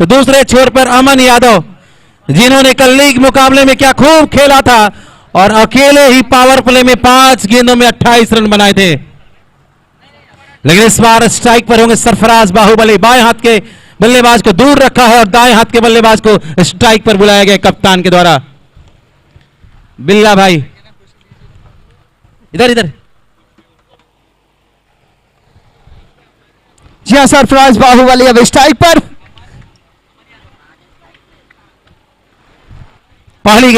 तो दूसरे छोर पर अमन यादव, जिन्होंने कल लीग मुकाबले में क्या खूब खेला था और अकेले ही पावर प्ले में 5 गेंदों में 28 रन बनाए थे। लेकिन इस बार स्ट्राइक पर होंगे सरफराज बाहुबली। बाएं हाथ के बल्लेबाज को दूर रखा है और दाएं हाथ के बल्लेबाज को स्ट्राइक पर बुलाया गया कप्तान के द्वारा। बिल्ला भाई इधर इधर। जी हाँ, सरफराज बाहुबली अब स्ट्राइक पर। पहली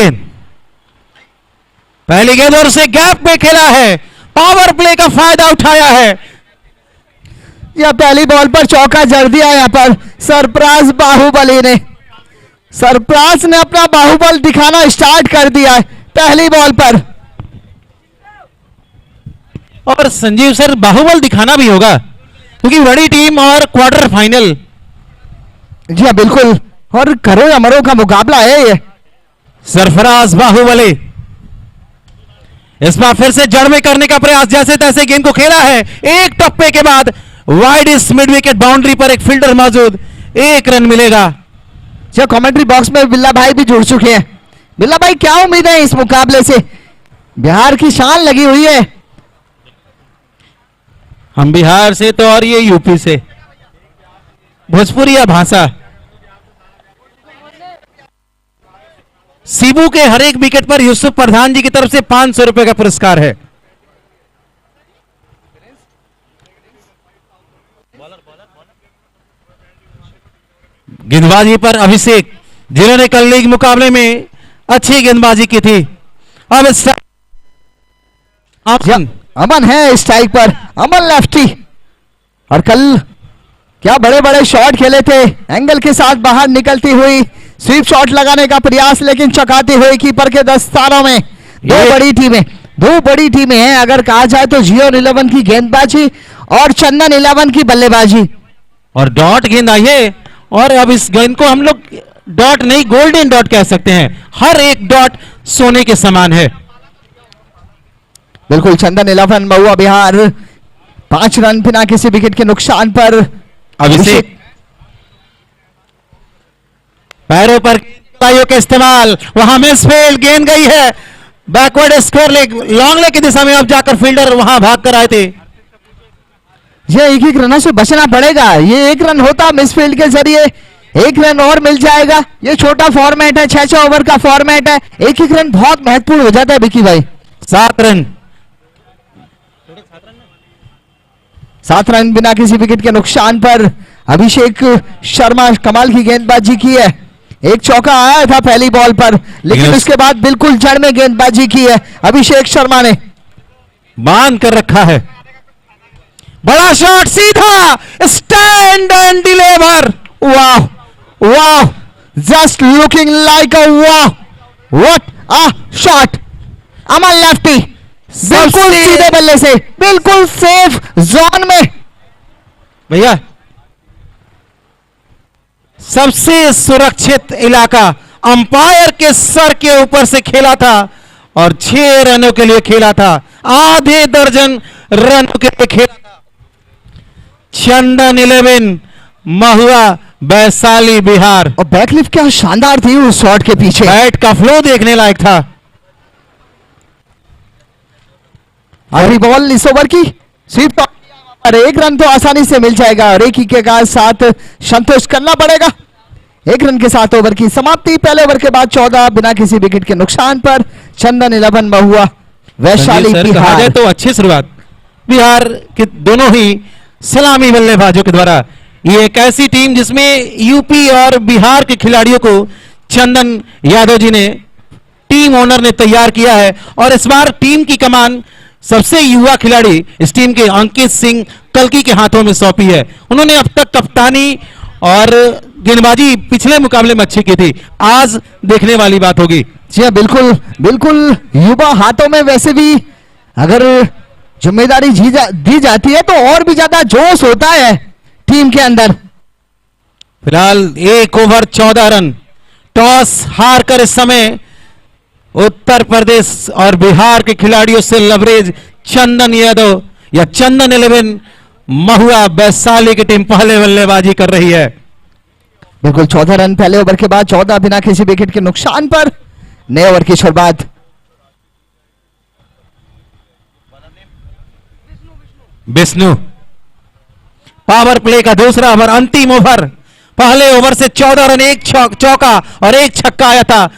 गेंद और उसे गैप में खेला है, पावर प्ले का फायदा उठाया है। यह पहली बॉल पर चौका जड़ दिया यहां पर सरफराज बाहुबली ने। सरफराज ने अपना बाहुबल दिखाना स्टार्ट कर दिया है पहली बॉल पर। और संजीव सर, बाहुबल दिखाना भी होगा क्योंकि बड़ी टीम और क्वार्टर फाइनल। जी हाँ बिल्कुल, और करो या मरो का मुकाबला है ये। सरफराज बाहुबली इस बार फिर से जड़ में करने का प्रयास, जैसे तैसे गेंद को खेला है। एक टप्पे के बाद वाइड इस मिड विकेट बाउंड्री पर एक फील्डर मौजूद, 1 रन मिलेगा। जो कमेंट्री बॉक्स में बिल्ला भाई भी जुड़ चुके हैं। बिल्ला भाई, क्या उम्मीद है इस मुकाबले से? बिहार की शान लगी हुई है। हम बिहार से तो और ये यूपी से, भोजपुरी भाषा। सीबू के हर एक विकेट पर यूसुफ प्रधान जी की तरफ से 500 रुपए का पुरस्कार है। गेंदबाजी पर अभिषेक, जिन्होंने कल लीग मुकाबले में अच्छी गेंदबाजी की थी। अब अमन है स्ट्राइक पर, अमन लेफ्टी। और कल क्या बड़े बड़े शॉट खेले थे, एंगल के साथ बाहर निकलती हुई स्वीप शॉट लगाने का प्रयास, लेकिन चौंकाती हुई कीपर के दस्तानों में। दो बड़ी टीमें हैं अगर कहा जाए तो, जियोन 11 की गेंदबाजी और चंदन 11 की बल्लेबाजी। और डॉट गेंद आई है, और अब इस गेंद को हम लोग डॉट नहीं, गोल्डन डॉट कह सकते हैं। हर एक डॉट सोने के समान है। बिल्कुल, चंदन 11 महुआ बिहार 5 रन बिना किसी विकेट के नुकसान पर। अभिषेक पैरों पर का इस्तेमाल, वहां मिसफील्ड, गेंद गई है backward square leg, long leg की दिशा में। अब जाकर फील्डर वहां भाग कर आए थे। ये एक रनों से बचना पड़ेगा। ये 1 रन होता मिसफील्ड के जरिए, 1 रन और मिल जाएगा। ये छोटा फॉर्मेट है, 6 ओवर का फॉर्मेट है। 1 रन बहुत महत्वपूर्ण हो जाता है विकी भाई। 7 रन, 7 रन बिना किसी विकेट के नुकसान पर। अभिषेक शर्मा कमाल की गेंदबाजी की है। एक चौका आया था पहली बॉल पर, लेकिन उसके बाद बिल्कुल जड़ में गेंदबाजी की है अभिषेक शर्मा ने। बांध कर रखा है। बड़ा शॉट, सीधा स्टैंड एंड डिलीवर। वाह वाह, जस्ट लुकिंग लाइक अ वाह, what a shot. Aman lefty, बिल्कुल सीधे बल्ले से, बिल्कुल सेफ जोन में। भैया, सबसे सुरक्षित इलाका, अंपायर के सर के ऊपर से खेला था और 6 रनों के लिए खेला था। आधे दर्जन रनों के लिए खेला था। चंदन 11 महुआ वैशाली बिहार। और बैकलिफ्ट क्या शानदार थी उस शॉट के पीछे। बैट का फ्लो देखने लायक था। आखिरी बॉल इस ओवर की स्वीप पर 1 रन तो आसानी से मिल जाएगा और एक ही के साथ संतोष करना पड़ेगा। 1 रन के साथ ओवर की समाप्ति। पहले ओवर के बाद 14 बिना किसी विकेट के नुकसान पर। चंदन 11 महुआ वैशाली बिहार। तो अच्छी शुरुआत बिहार के दोनों ही सलामी बल्लेबाजों के द्वारा। ये एक ऐसी टीम जिसमें यूपी और बिहार के खिलाड़ियों को चंदन यादव जी ने, टीम ओनर ने तैयार किया है। और इस बार टीम की कमान सबसे युवा खिलाड़ी इस टीम के अंकित सिंह कल्की के हाथों में सौंपी है। उन्होंने अब तक कप्तानी और गेंदबाजी पिछले मुकाबले में अच्छी की थी, आज देखने वाली बात होगी। जी हाँ, बिल्कुल बिल्कुल, युवा हाथों में वैसे भी अगर जिम्मेदारी दी जाती है तो और भी ज्यादा जोश होता है टीम के अंदर। फिलहाल 1 ओवर 14 रन। टॉस हार कर इस समय उत्तर प्रदेश और बिहार के खिलाड़ियों से लवरेज चंदन यादव या चंदन 11 महुआ वैशाली की टीम पहले बल्लेबाजी कर रही है। बिल्कुल 14 रन पहले ओवर के बाद, 14 बिना किसी विकेट के नुकसान पर। नए ओवर की शुरुआत। विष्णु पावर प्ले का दूसरा ओवर, अंतिम ओवर। पहले ओवर से 14 रन, एक चौका और एक छक्का आया था।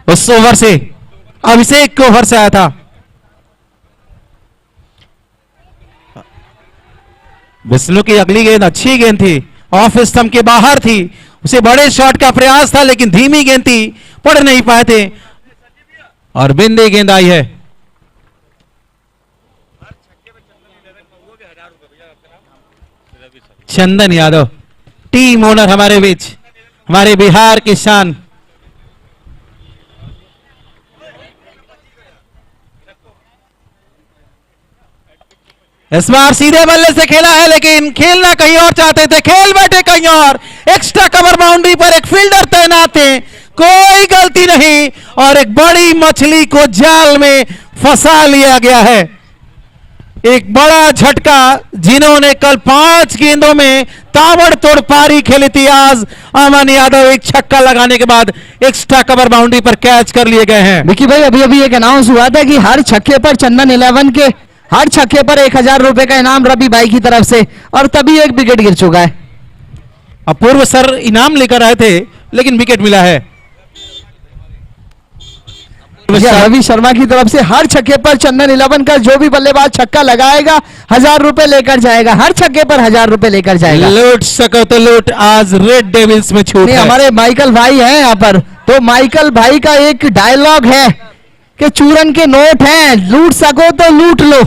उस ओवर से अभिषेक के ओवर से आया था। विष्णु की अगली गेंद अच्छी गेंद थी, ऑफ स्टंप के बाहर थी। उसे बड़े शॉट का प्रयास था लेकिन धीमी गेंद थी, पढ़ नहीं पाए थे और बिंदी गेंद आई है। चंदन यादव टीम ओनर हमारे बीच, हमारे बिहार की शान। इस बार सीधे बल्ले से खेला है लेकिन खेलना कहीं और चाहते थे, खेल बैठे कहीं और। एक्स्ट्रा कवर बाउंड्री पर एक फील्डर तैनात थे, कोई गलती नहीं और एक बड़ी मछली को जाल में फंसा लिया गया है। एक बड़ा झटका, जिन्होंने कल 5 गेंदों में ताबड़तोड़ पारी खेली थी, आज अमन यादव एक छक्का लगाने के बाद एक्स्ट्रा कवर बाउंड्री पर कैच कर लिए गए हैं। विकी भाई, अभी अभी एक अनाउंस हुआ था कि हर छक्के पर चंदन 11 के हर छक्के पर 1000 रुपए का इनाम रवि भाई की तरफ से, और तभी एक विकेट गिर चुका है। अपूर्व सर इनाम लेकर आए थे लेकिन विकेट मिला है। रवि शर्मा की तरफ से हर छक्के पर चंदन 11 का जो भी बल्लेबाज छक्का लगाएगा 1000 रुपए लेकर जाएगा, हर छक्के पर 1000 रुपए लेकर जाएगा। लूट सको तो लूट, आज रेड डेविल्स में छूट है। हमारे माइकल भाई हैं यहाँ पर, तो माइकल भाई का एक डायलॉग है कि चूरन के नोट हैं, लूट सको तो लूट लो।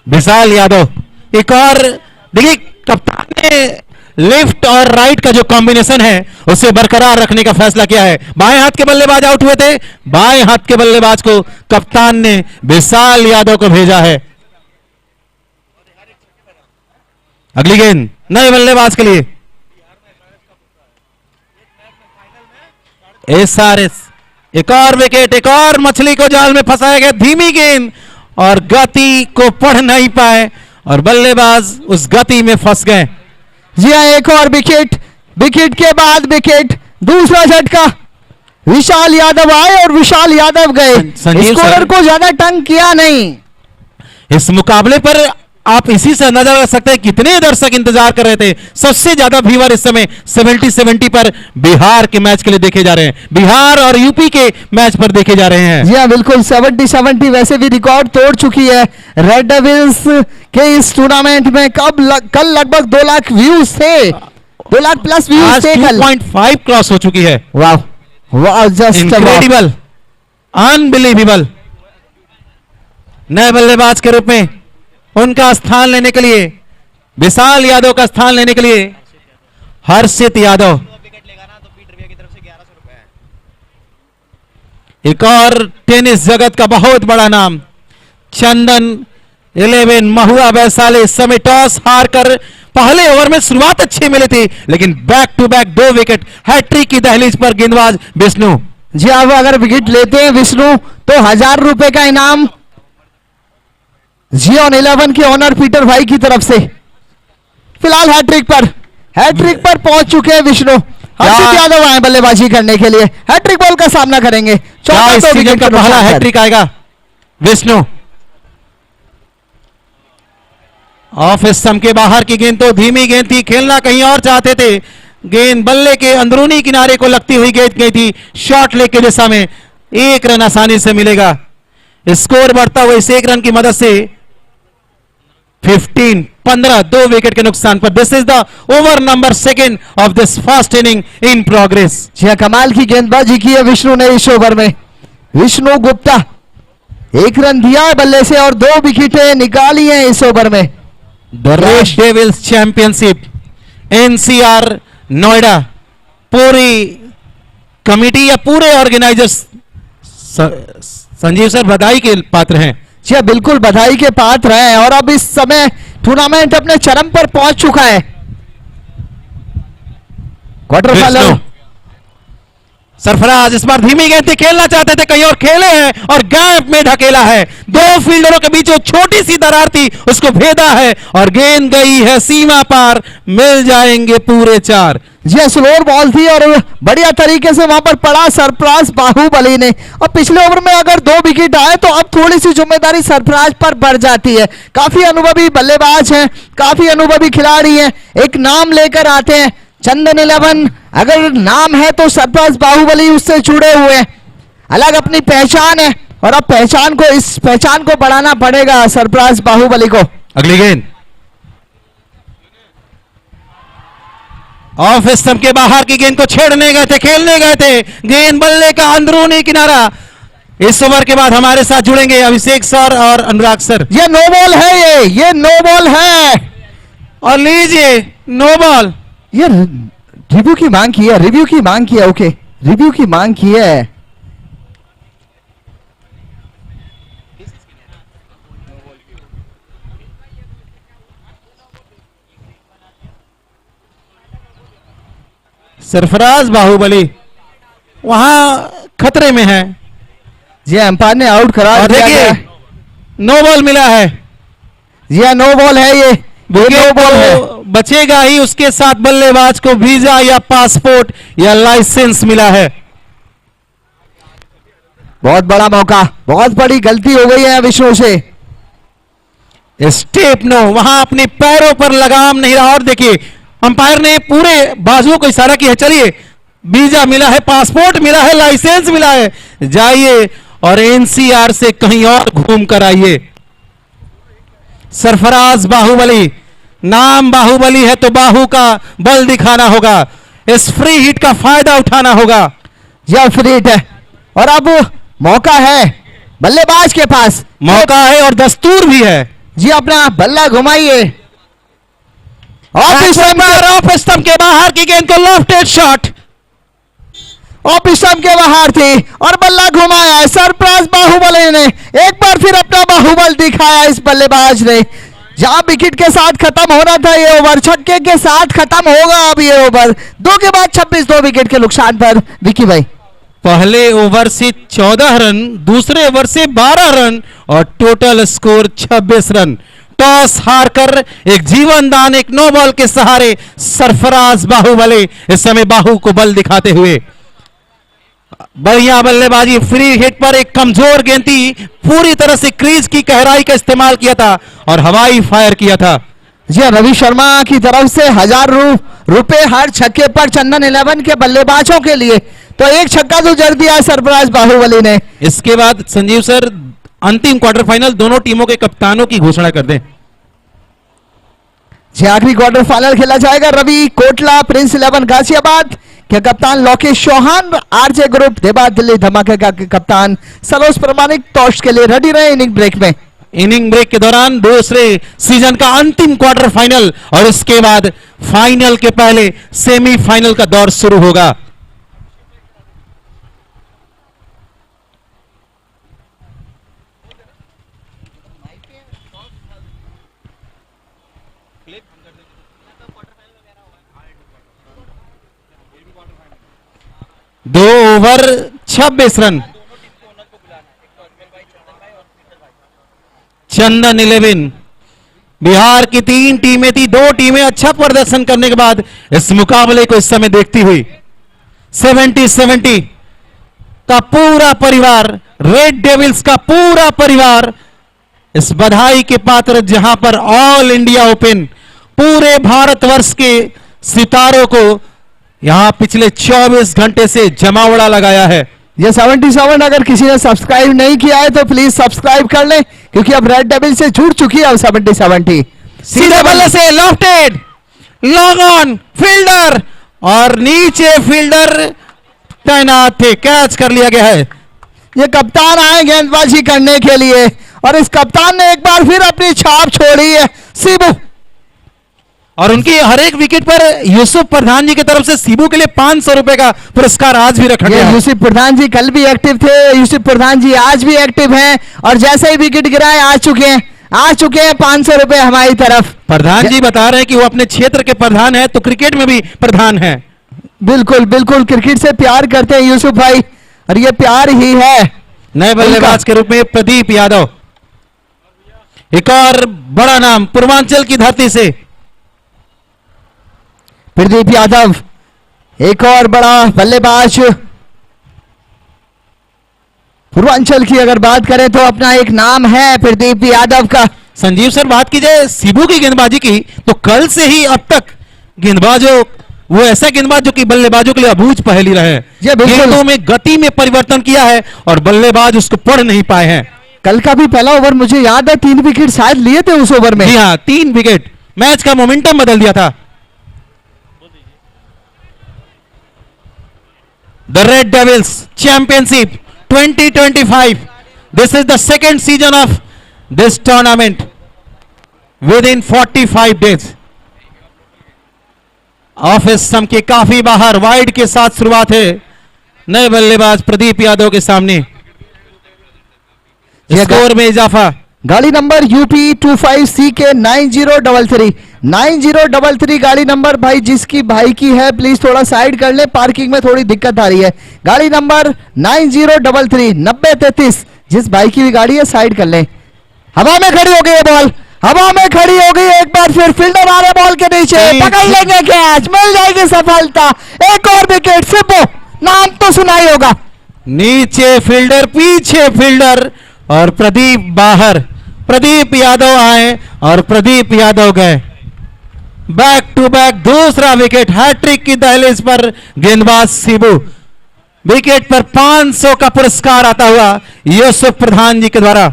विशाल यादव एक और, देखिए कप्तान ने लेफ्ट और राइट का जो कॉम्बिनेशन है उसे बरकरार रखने का फैसला किया है। बाएं हाथ के बल्लेबाज आउट हुए थे, बाएं हाथ के बल्लेबाज को कप्तान ने विशाल यादव को भेजा है। अगली गेंद नए बल्लेबाज के लिए एसआरएस, एक और विकेट, एक और मछली को जाल में फंसाया गया। धीमी गेंद और गति को पढ़ नहीं पाए और बल्लेबाज उस गति में फंस गए। जी हाँ, एक और विकेट, विकेट के बाद विकेट, दूसरा झटका। विशाल यादव आए और विशाल यादव गए, स्कोरर को ज्यादा तंग किया नहीं। इस मुकाबले पर आप इसी से अंदाजा लगा सकते हैं कितने दर्शक इंतजार कर रहे थे। सबसे ज्यादा व्यूअर इस समय 70-70 पर बिहार के मैच के लिए देखे जा रहे हैं, बिहार और यूपी के मैच पर देखे जा रहे हैं। जी हाँ बिल्कुल, 70-70 वैसे भी रिकॉर्ड तोड़ चुकी है रेड डेविल्स के इस टूर्नामेंट में। कल लगभग 2 लाख व्यूज थे, 2 लाख प्लस व्यूज थे कल। 2.5 क्रॉस हो चुकी है। वाह वाह, जस्ट इनक्रेडिबल, अनबिलीवेबल। नए बल्लेबाज के रूप में उनका स्थान लेने के लिए, विशाल यादव का स्थान लेने के लिए हर्षित यादव। एक और टेनिस जगत का बहुत बड़ा नाम चंदन 11 महुआ वैशाली, इस समय टॉस हारकर पहले ओवर में शुरुआत अच्छी मिली थी लेकिन back to back 2 wicket, hattrick की दहलीज पर गेंदबाज विष्णु। जी अब अगर विकेट लेते हैं विष्णु तो 1000 रुपए का इनाम जियोन 11 के ओनर पीटर भाई की तरफ से। फिलहाल हैट्रिक पर पहुंच चुके हैं विष्णु। हर्षित यादव आए बल्लेबाजी करने के लिए, हैट्रिक बॉल का सामना करेंगे। सीजन का पहला हैट्रिक आएगा विष्णु। ऑफ स्टंप के बाहर की गेंद तो धीमी गेंद थी, खेलना कहीं और चाहते थे। गेंद बल्ले के अंदरूनी किनारे को लगती हुई गेंद गई थी, शॉर्ट लेग की दिशा में। 1 रन आसानी से मिलेगा। स्कोर बढ़ता हुआ इस 1 रन की मदद से 15 2 विकेट के नुकसान पर। This is the over number 2 of this first inning in progress. कमाल की गेंदबाजी की है विष्णु ने इस ओवर में। विष्णु गुप्ता 1 रन दिया है बल्ले से और 2 विकेटें निकाली हैं इस ओवर में। The red devils championship NCR Noida, पूरी कमिटी या पूरे ऑर्गेनाइजर्स संजीव सर बधाई के पात्र हैं। जी बिल्कुल बधाई के पात्र हैं और अब इस समय टूर्नामेंट अपने चरम पर पहुंच चुका है। क्वार्टर फाइनल सरफराज इस बार धीमी गेंद से खेलना चाहते थे, कहीं और खेले हैं और गैप में ढकेला है। दो फील्डरों के बीच जो छोटी सी दरार थी उसको भेदा है और गेंद गई है सीमा पार, मिल जाएंगे पूरे 4। जी स्लोर बॉल थी और बढ़िया तरीके से वहां पर पड़ा सरफराज बाहुबली ने। और पिछले ओवर में अगर 2 विकेट आए तो अब थोड़ी सी जिम्मेदारी सरफराज पर बढ़ जाती है। काफी अनुभवी बल्लेबाज हैं, काफी अनुभवी खिलाड़ी हैं, एक नाम लेकर आते हैं। चंदन 11 अगर नाम है तो सरफराज बाहुबली उससे जुड़े हुए हैं, अलग अपनी पहचान है और अब इस पहचान को बढ़ाना पड़ेगा सरफराज बाहुबली को। अगली गेंद ऑफ स्टंप के बाहर की गेंद को छेड़ने गए थे, खेलने गए थे, गेंद बल्ले का अंदरूनी किनारा। इस ओवर के बाद हमारे साथ जुड़ेंगे अभिषेक सर और अनुराग सर। ये नो बॉल है, ये नो बॉल है और लीजिए नो बॉल। ये रिव्यू की मांग की है, रिव्यू की मांग की है। ओके, रिव्यू की मांग की है। सरफराज बाहुबली वहां खतरे में है। जी अंपायर ने आउट करा और दिया देखिए है। नो बॉल मिला है। जी नो बॉल है, ये नो बॉल है। बचेगा ही, उसके साथ बल्लेबाज को वीजा या पासपोर्ट या लाइसेंस मिला है। बहुत बड़ा मौका, बहुत बड़ी गलती हो गई है विष्णु से। स्टेप नो, वहां अपने पैरों पर लगाम नहीं रहा। और देखिए अंपायर ने पूरे बाजुओं को इशारा किया है, चलिए वीजा मिला है, पासपोर्ट मिला है, लाइसेंस मिला है, जाइए और एनसीआर से कहीं और घूम कर आइए। सरफराज बाहुबली, नाम बाहुबली है तो बाहु का बल दिखाना होगा, इस फ्री हिट का फायदा उठाना होगा। यह फ्री हिट है और अब मौका है बल्लेबाज के पास, मौका है और दस्तूर भी है। जी अपना बल्ला घुमाइए। ऑफ स्टंप के बाहर की गेंद को लॉफ्टेड शॉट, ऑफ स्टंप के बाहर थी और बल्ला घुमाया है सरफराज बाहुबली ने। एक बार फिर अपना बाहुबल दिखाया इस बल्लेबाज ने। जहां विकेट के साथ खत्म होना था ये ओवर, छक्के के साथ खत्म होगा अब ये ओवर। 2 के बाद 26, 2 विकेट के नुकसान पर विकी भाई। पहले ओवर से 14 रन, दूसरे ओवर से 12 रन और टोटल स्कोर 26 रन। टॉस हारकर एक जीवन दान, एक नो बॉल के सहारे सरफराज बाहुबली इस समय बाहु को बल दिखाते हुए। बढ़िया बल्लेबाजी, फ्री हिट पर एक कमजोर गेंद थी, पूरी तरह से क्रीज की गहराई का इस्तेमाल किया था और हवाई फायर किया था। जी रवि शर्मा की तरफ से 1000 रुपए हर छक्के पर चंदन 11 के बल्लेबाजों के लिए। तो एक छक्का तो जड़ दिया सरफराज बाहुबली ने। इसके बाद संजीव सर अंतिम क्वार्टर फाइनल दोनों टीमों के कप्तानों की घोषणा कर दें। जी आखिरी क्वार्टर फाइनल खेला जाएगा। रवि कोटला प्रिंस 11 गाजियाबाद के कप्तान लोकेश चौहान, आरजे ग्रुप देवा दिल्ली धमाके का कप्तान सरोज प्रमाणिक टॉस के लिए रेडी रहे इनिंग ब्रेक में। इनिंग ब्रेक के दौरान दूसरे सीजन का अंतिम क्वार्टर फाइनल और इसके बाद फाइनल के पहले सेमीफाइनल का दौर शुरू होगा। दो ओवर 26 रन। चंदन 11, बिहार की 3 टीमें थी, 2 टीमें अच्छा प्रदर्शन करने के बाद इस मुकाबले को इस समय देखती हुई 70-70 का पूरा परिवार, रेड डेविल्स का पूरा परिवार इस बधाई के पात्र, जहां पर ऑल इंडिया ओपन पूरे भारतवर्ष के सितारों को यहां पिछले 24 घंटे से जमावड़ा लगाया है। ये 77 अगर किसी ने सब्सक्राइब नहीं किया है तो प्लीज सब्सक्राइब कर ले, क्योंकि अब रेड डेविल से जुड़ चुकी है अब 70 सीधे बल्ले से लॉफ्टेड, लॉन्ग ऑन, फील्डर और नीचे फील्डर तैनात थे, कैच कर लिया गया है। ये कप्तान आए गेंदबाजी करने के लिए और इस कप्तान ने एक बार फिर अपनी छाप छोड़ी है, सीबू। और उनकी हर एक विकेट पर यूसुफ प्रधान जी की तरफ से सीबू के लिए 500 रुपए का पुरस्कार आज भी रखा गया है। यूसुफ प्रधान जी कल भी एक्टिव थे, यूसुफ प्रधान जी आज भी एक्टिव हैं और जैसे ही विकेट गिराए आ चुके हैं 500 रुपए हमारी तरफ। प्रधान जी बता रहे हैं कि वो अपने क्षेत्र के प्रधान है तो क्रिकेट में भी प्रधान है। बिल्कुल बिल्कुल क्रिकेट से प्यार करते हैं यूसुफ भाई, और ये प्यार ही है। नए बल्लेबाज के रूप में प्रदीप यादव, एक और बड़ा नाम पूर्वांचल की धरती से। प्रदीप यादव एक और बड़ा बल्लेबाज। पूर्वांचल की अगर बात करें तो अपना एक नाम है प्रदीप यादव का। संजीव सर, बात की जाए शिबू की गेंदबाजी की तो कल से ही अब तक गेंदबाजों, वो ऐसा गेंदबाज जो कि बल्लेबाजों के लिए अबूझ पहेली रहे। जी बिल्कुल। गेंदों में गति में परिवर्तन किया है और बल्लेबाज उसको पढ़ नहीं पाए हैं। कल का भी पहला ओवर मुझे याद है 3 विकेट शायद लिए थे उस ओवर में। जी हाँ, 3 विकेट, मैच का मोमेंटम बदल दिया था। The red devils championship 2025, this is the second season of this tournament with in 45 days. Office सम के काफी बाहर, वाइड के साथ शुरुआत है नए बल्लेबाज प्रदीप यादव के सामने। स्कोर में इजाफा। गाड़ी नंबर यूपी 25C के 9033 गाड़ी नंबर भाई जिसकी भाई की है प्लीज थोड़ा साइड कर ले, पार्किंग में थोड़ी दिक्कत आ रही है। गाड़ी नंबर 9033 जिस भाई की भी गाड़ी है साइड कर ले। हवा में खड़ी हो गई है बॉल, हवा में खड़ी हो गई एक बार फिर, फील्डर आ रहे बॉल के नीचे, पकड़ लेंगे कैच, मिल जाएगी सफलता। एक और विकेट, सिब्बू नाम तो सुना ही होगा। नीचे फील्डर, पीछे फील्डर और प्रदीप बाहर। प्रदीप यादव आए और प्रदीप यादव गए। बैक टू बैक दूसरा विकेट, हैट्रिक की दहलीज पर गेंदबाज शिबू। विकेट पर 500 का पुरस्कार आता हुआ यूसुफ प्रधान जी के द्वारा।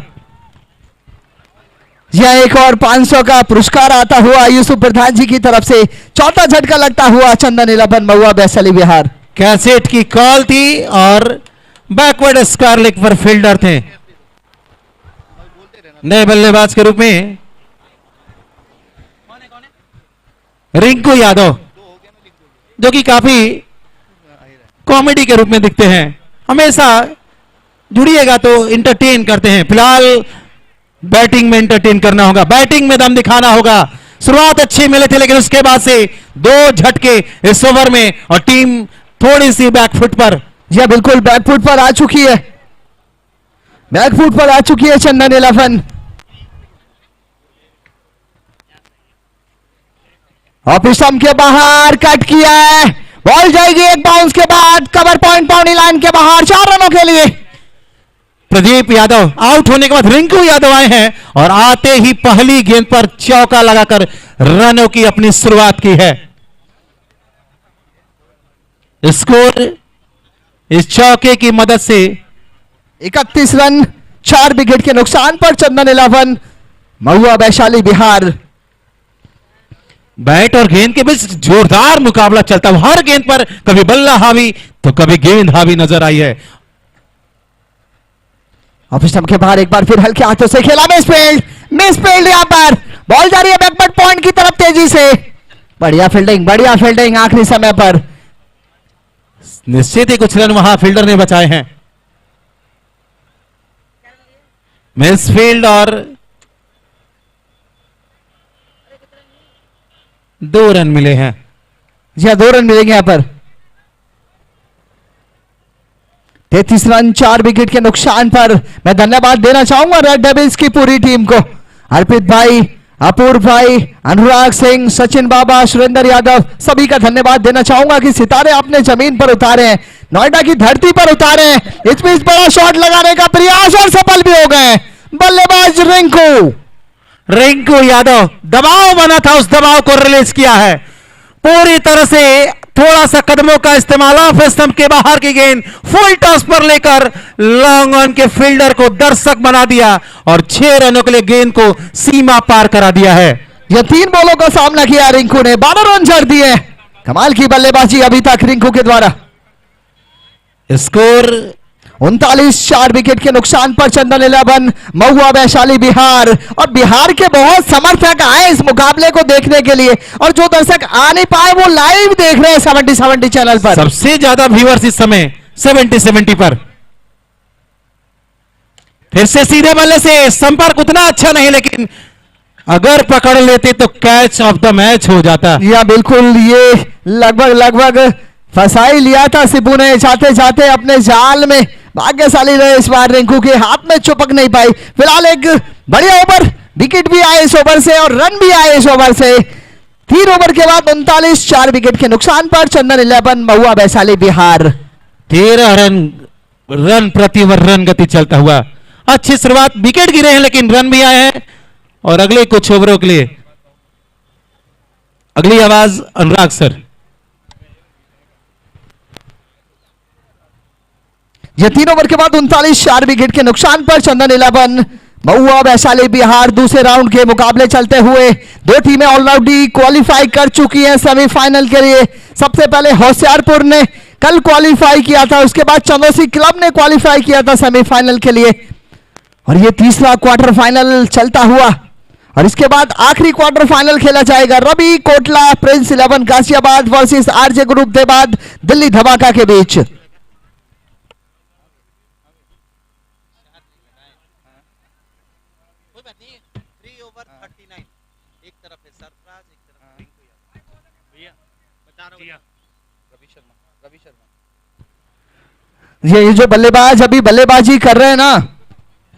यह एक और 500 का पुरस्कार आता हुआ यूसुफ प्रधान जी की तरफ से। चौथा झटका लगता हुआ चंदन 11 महुआ वैशाली बिहार। कैसेट की कॉल थी और बैकवर्ड स्क्वायर लेग पर फील्डर थे। नए बल्लेबाज के रूप में रिंकू यादव, जो कि काफी कॉमेडी के रूप में दिखते हैं, हमेशा जुड़िएगा तो इंटरटेन करते हैं। फिलहाल बैटिंग में इंटरटेन करना होगा, बैटिंग में दम दिखाना होगा। शुरुआत अच्छी मिले थे लेकिन उसके बाद से 2 झटके इस ओवर में और टीम थोड़ी सी बैकफुट पर। जी बिल्कुल बैकफुट पर आ चुकी है, बैकफुट पर आ चुकी है चंदन 11। ऑफ स्टंप के बाहर कट किया है, बॉल जाएगी एक बाउंस के बाद कवर पॉइंट, बाउंड्री लाइन के बाहर 4 रनों के लिए। प्रदीप यादव आउट होने के बाद रिंकू यादव आए हैं और आते ही पहली गेंद पर चौका लगाकर रनों की अपनी शुरुआत की है। स्कोर इस चौके की मदद से 31 रन 4 विकेट के नुकसान पर चंदन 11 महुआ वैशाली बिहार। बैट और गेंद के बीच जोरदार मुकाबला चलता है। हर गेंद पर कभी बल्ला हावी तो कभी गेंद हावी नजर आई है। ऑफ स्टंप के बाहर एक बार फिर हल्के हाथों से खेला, मिस फील्ड यहां पर बॉल जा रही है बैकवर्ड पॉइंट की तरफ तेजी से। बढ़िया फील्डिंग आखिरी समय पर। निश्चित ही कुछ रन वहां फील्डर ने बचाए हैं। मिस फील्ड और 2 रन मिले हैं। जी हाँ 2 रन मिलेंगे यहां पर। 33 रन 4 विकेट के नुकसान पर मैं धन्यवाद देना चाहूंगा रेड डेविल्स की पूरी टीम को। अर्पित भाई, अपूर्व भाई, अनुराग सिंह, सचिन बाबा, सुरेंद्र यादव, सभी का धन्यवाद देना चाहूंगा कि सितारे आपने जमीन पर उतारे हैं, नोएडा की धरती पर उतारे हैं। इस बीच बड़ा शॉट लगाने का प्रयास और सफल भी हो गए बल्लेबाज रिंकू यादव। दबाव बना था, उस दबाव को रिलीज किया है पूरी तरह से। थोड़ा सा कदमों का इस्तेमाल, ऑफ स्टंप के बाहर की गेंद फुल टॉस पर लेकर लॉन्ग ऑन के फील्डर को दर्शक बना दिया और 6 रनों के लिए गेंद को सीमा पार करा दिया है। यह 3 बॉलों का सामना किया रिंकू ने, 12 रन जड़ दिए। कमाल की बल्लेबाजी अभी तक रिंकू के द्वारा। स्कोर 39 4 विकेट के नुकसान पर चंदन 11 महुआ वैशाली बिहार। और बिहार के बहुत समर्थक आए इस मुकाबले को देखने के लिए, और जो दर्शक आ नहीं पाए वो लाइव देख रहे हैं 70 चैनल पर। सबसे ज्यादा व्यूअर्स इस समय 70 पर। फिर से सीधे बल्ले से संपर्क उतना अच्छा नहीं, लेकिन अगर पकड़ लेते तो कैच ऑफ द मैच हो जाता। या बिल्कुल, ये लगभग फंसाई लिया था शिबू ने, जाते जाते अपने जाल में। भाग्यशाली रहे इस बार, रिंकू के हाथ में चिपक नहीं पाई। फिलहाल एक बढ़िया ओवर, विकेट भी आए इस ओवर से और रन भी आए इस ओवर से। 3 ओवर के बाद 39, 4 विकेट के नुकसान पर चंदन 11 महुआ वैशाली बिहार। 13 रन प्रति ओवर रन गति चलता हुआ। अच्छी शुरुआत, विकेट गिरे हैं लेकिन रन भी आए हैं। और अगले कुछ ओवरों के लिए अगली आवाज अनुराग सर। ये 3 ओवर के बाद 39, 4 विकेट के नुकसान पर चंदन 11 महुआ वैशाली बिहार दूसरे राउंड के मुकाबले चलते हुए। 2 टीमें ऑलरेडी क्वालिफाई कर चुकी हैं सेमीफाइनल के लिए। सबसे पहले होशियारपुर ने कल क्वालिफाई किया था, उसके बाद चंदौसी क्लब ने क्वालिफाई किया था सेमीफाइनल के लिए। और ये तीसरा क्वार्टर फाइनल चलता हुआ और इसके बाद आखिरी क्वार्टर फाइनल खेला जाएगा। Ravi Kotla prince 11 Ghaziabad versus RJ group Dewas Delhi Dhamaka के बीच। ये जो बल्लेबाज अभी बल्लेबाजी कर रहे हैं ना,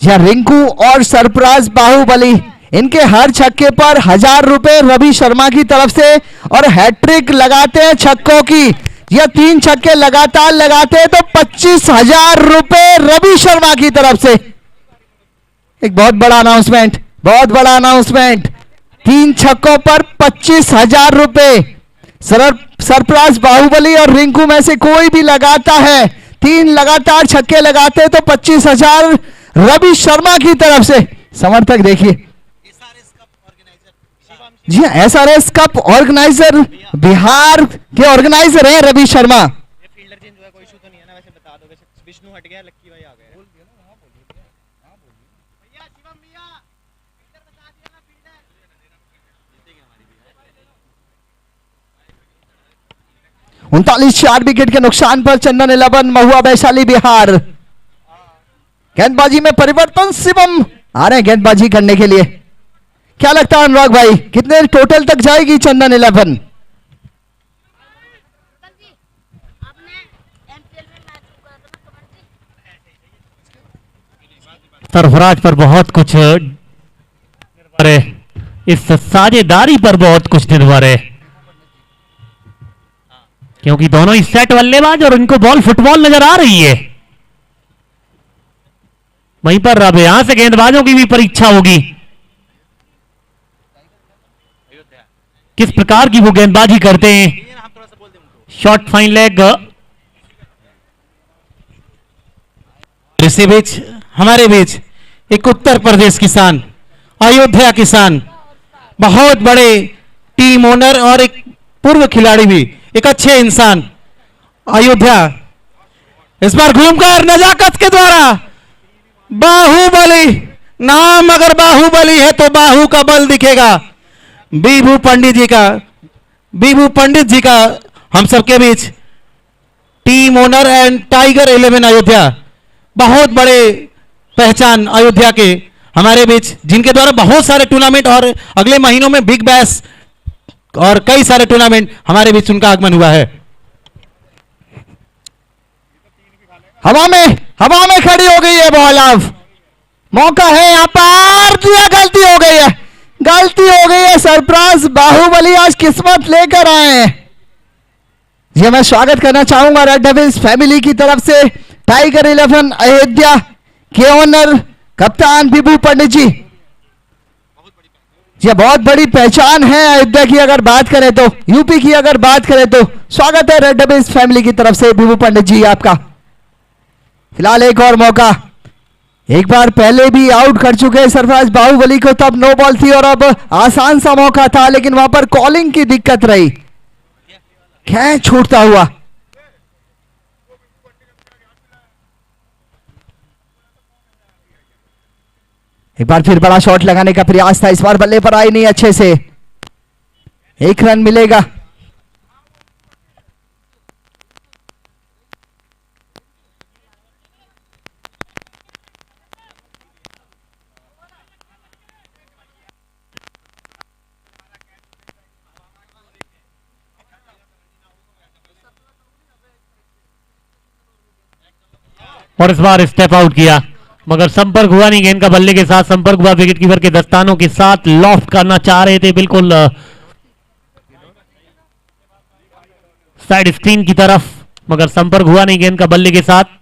या रिंकू और सरफराज बाहुबली, इनके हर छक्के पर 1000 रुपए रवि शर्मा की तरफ से और हैट्रिक लगाते हैं छक्कों की। या 3 छक्के लगातार लगाते हैं तो 25,000 रुपए रवि शर्मा की तरफ से। एक बहुत बड़ा अनाउंसमेंट, बहुत बड़ा अनाउंसमेंट। 3 छक्कों पर 25,000 रुपए। सरफराज बाहुबली और रिंकू में से कोई भी लगाता है, 3 लगातार छक्के लगाते हैं तो 25,000 रवि शर्मा की तरफ से। समर्थक देखिए, जी एसआरएस कप ऑर्गेनाइजर बिहार के ऑर्गेनाइजर हैं रवि शर्मा। फील्डर चेंज हुआ, कोई इशू तो नहीं है ना? वैसे बता दो, वैसे विष्णु हट गया, लक्की भाई आ गए। बोल दिया ना, हां बोलिए हां बोलिए भैया। शिवम भैया फील्डर बता दिया ना, फील्डर जीतेंगे हमारी भी। 39, 4 विकेट के नुकसान पर चंदन 11 महुआ वैशाली बिहार। गेंदबाजी में परिवर्तन, शिवम आ रहे हैं गेंदबाजी करने के लिए। क्या लगता है अनुराग भाई, कितने टोटल तक जाएगी चंदन 11? सरफराज पर बहुत कुछ निर्भर है, इस साझेदारी पर बहुत कुछ निर्भर है, क्योंकि दोनों ही सेट बल्लेबाज और उनको बॉल फुटबॉल नजर आ रही है। वहीं पर अब यहां से गेंदबाजों की भी परीक्षा होगी, किस प्रकार की वो गेंदबाजी करते हैं। Short fine leg. इसी बीच हमारे बीच एक उत्तर प्रदेश किसान, अयोध्या किसान, बहुत बड़े टीम ओनर और एक पूर्व खिलाड़ी भी, एक अच्छे इंसान अयोध्या, इस बार घूमकर नजाकत के द्वारा बाहुबली, नाम अगर बाहुबली है तो बाहु का बल दिखेगा। बीबू पंडित जी का हम सबके बीच team owner and tiger 11 Ayodhya, बहुत बड़े पहचान अयोध्या के हमारे बीच, जिनके द्वारा बहुत सारे टूर्नामेंट और अगले महीनों में बिग बैश और कई सारे टूर्नामेंट हमारे बीच उनका आगमन हुआ है। हवा में खड़ी हो गई है बॉल। अब मौका है यहां पर, दिया, गलती हो गई है, गलती हो गई है। सरफराज बाहुबली आज किस्मत लेकर आए हैं। ये मैं स्वागत करना चाहूंगा रेड डेविल्स फैमिली की तरफ से टाइगर 11 अयोध्या के ओनर कप्तान बीबू पंडित जी। ये बहुत बड़ी पहचान है अयोध्या की, अगर बात करें तो यूपी की अगर बात करें तो। स्वागत है रेड डेविल्स फैमिली की तरफ से बीबू पंडित जी आपका। फिलहाल एक और मौका, एक बार पहले भी आउट कर चुके हैं सरफराज बाहुबली को, तब नो बॉल थी और अब आसान सा मौका था, लेकिन वहां पर कॉलिंग की दिक्कत रही, कैच छूटता हुआ। एक बार फिर बड़ा शॉट लगाने का प्रयास था, इस बार बल्ले पर आई नहीं अच्छे से। 1 रन मिलेगा। और इस बार स्टेप आउट किया मगर संपर्क हुआ नहीं गेंद का बल्ले के साथ संपर्क हुआ विकेट कीपर के दस्तानों के साथ लॉफ्ट करना चाह रहे थे बिल्कुल साइड स्क्रीन की तरफ मगर संपर्क हुआ नहीं गेंद का बल्ले के साथ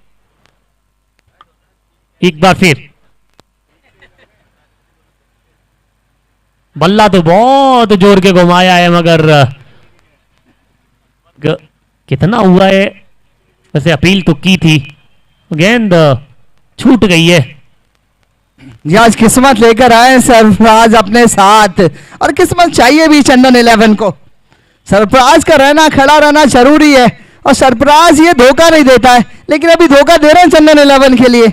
एक बार फिर बल्ला तो बहुत जोर के घुमाया है मगर कितना हुआ है वैसे अपील तो की थी गेंद छूट गई है ये आज किस्मत लेकर आए सरफराज अपने साथ और किस्मत चाहिए भी चंदन 11 को सरफराज का रहना खड़ा रहना जरूरी है और सरफराज ये धोखा नहीं देता है लेकिन अभी धोखा दे रहे हैं चंदन 11 के लिए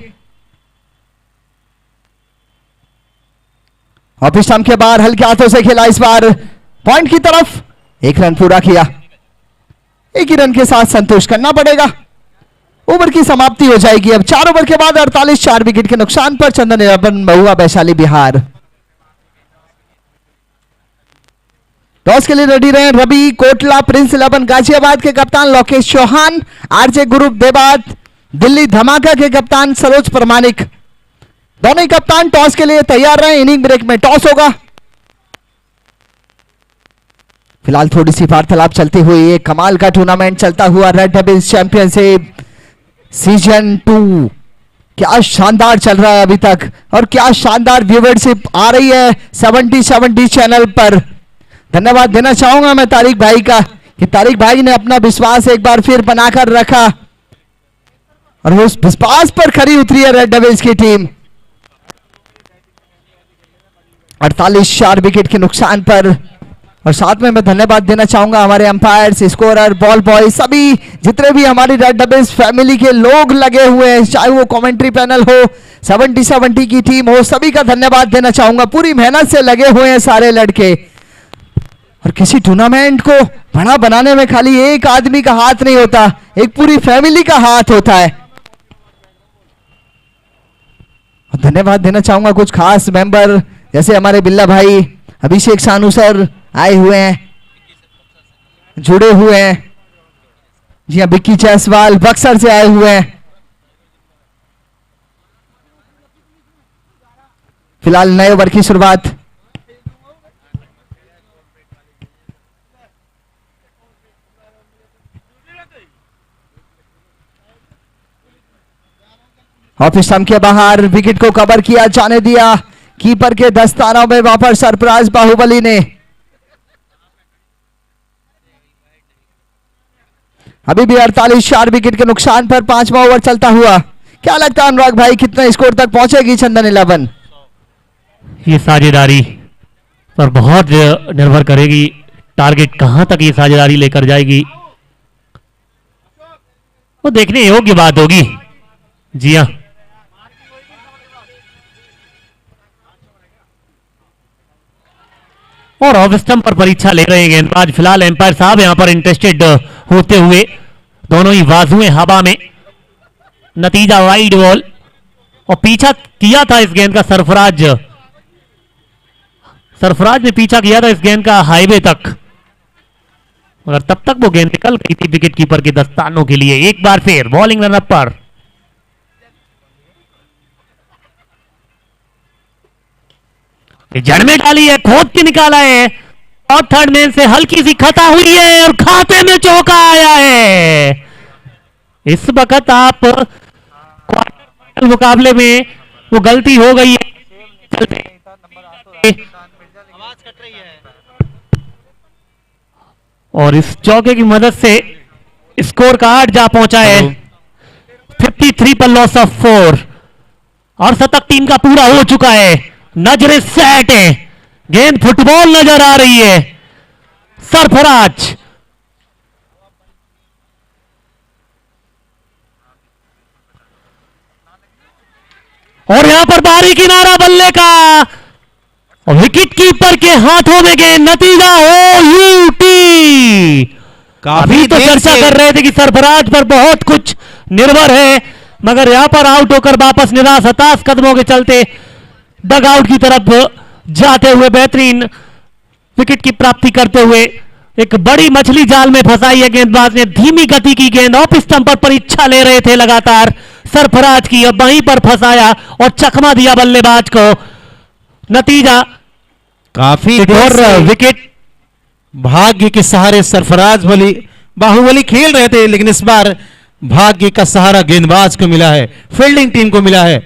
ऑफिस स्टंप के बाहर हल्के हाथों से खेला इस बार पॉइंट की तरफ एक रन पूरा किया एक ही रन के साथ संतोष करना पड़ेगा ओवर की समाप्ति हो जाएगी अब 4 ओवर के बाद 48 4 विकेट के नुकसान पर चंदन 11 महुआ वैशाली बिहार टॉस के लिए रेडी रहे रवि कोटला प्रिंस 11 गाजियाबाद के कप्तान लोकेश चौहान आरजे ग्रुप देवात दिल्ली धमाका के कप्तान सरोज प्रमाणिक दोनों ही कप्तान टॉस के लिए तैयार रहे इनिंग ब्रेक में टॉस होगा फिलहाल थोड़ी सी वार्तालाप चलती हुई एक कमाल का टूर्नामेंट चलता हुआ रेड डेविल्स चैंपियनशिप सीजन 2 क्या शानदार चल रहा है अभी तक और क्या शानदार व्यूवरशिप आ रही है 70 चैनल पर धन्यवाद देना चाहूंगा मैं तारिक भाई का कि तारिक भाई ने अपना विश्वास एक बार फिर बनाकर रखा और उस विश्वास पर खरी उतरी है रेड डेविल्स की टीम 48 4 विकेट के नुकसान पर और साथ में मैं धन्यवाद देना चाहूंगा हमारे अंपायर्स स्कोरर बॉल बॉय सभी जितने भी हमारी रेड डेविल्स फैमिली के लोग लगे हुए हैं चाहे वो कमेंट्री पैनल हो 70 की टीम हो सभी का धन्यवाद देना चाहूंगा पूरी मेहनत से लगे हुए हैं सारे लड़के और किसी टूर्नामेंट को बड़ा बनाने में खाली एक आदमी का हाथ नहीं होता एक पूरी फैमिली का हाथ होता है और धन्यवाद देना चाहूंगा कुछ खास मेंबर जैसे हमारे बिल्ला भाई अभिषेक सानू सर आए हुए हैं जुड़े हुए हैं जी हाँ बिक्की जायसवाल बक्सर से आए हुए हैं फिलहाल नए ओवर की शुरुआत ऑफिस स्टंप के बाहर विकेट को कवर किया जाने दिया कीपर के दस्तानों में वहां पर सरफराज बाहुबली ने अभी भी 48 4 विकेट के नुकसान पर 5वां ओवर चलता हुआ क्या लगता है अनुराग भाई कितने स्कोर तक पहुंचेगी चंदन 11 ये साझेदारी पर बहुत निर्भर करेगी टारगेट कहां तक ये साझेदारी लेकर जाएगी वो देखने योग्य बात होगी जी हाँ और ऑफ स्टंप पर परीक्षा ले रहे हैं गेंदबाज फिलहाल एम्पायर साहब यहां पर इंटरेस्टेड होते हुए दोनों ही बाजुएं हवा में नतीजा वाइड बॉल और पीछा किया था इस गेंद का सरफराज ने पीछा किया था इस गेंद का हाईवे तक मगर तब तक वो गेंद निकल गई थी विकेट कीपर के दस्तानों के लिए एक बार फिर बॉलिंग रनअप पर जड़ में डाली है खोद के निकाला है और थर्ड मैन से हल्की सी खता हुई है और खाते में चौका आया है इस वक्त आप क्वार्टर फाइनल मुकाबले में वो गलती हो गई है आवाज कट रही है और इस चौके की मदद से स्कोर का 8 जा पहुंचा है 53 पर लॉस ऑफ 4 और शतक टीम का पूरा हो चुका है नजरें सेट है गेंद फुटबॉल नजर आ रही है सरफराज और यहां पर बाहरी किनारा बल्ले का और विकेट कीपर के हाथों में गेंद नतीजा हो यूटी अभी तो चर्चा कर रहे थे कि सरफराज पर बहुत कुछ निर्भर है मगर यहां पर आउट होकर वापस निराश हताश कदमों के चलते डग आउट की तरफ जाते हुए बेहतरीन विकेट की प्राप्ति करते हुए एक बड़ी मछली जाल में फंसाई है गेंदबाज ने धीमी गति की गेंद ऑफ स्टंप पर परीक्षा ले रहे थे लगातार सरफराज की, अब वहीं पर फंसाया और चकमा दिया बल्लेबाज को। नतीजा काफी एक और विकेट। भाग्य के सहारे सरफराज बाहुबली खेल रहे थे, लेकिन इस बार भाग्य का सहारा गेंदबाज को मिला है, फील्डिंग टीम को मिला है।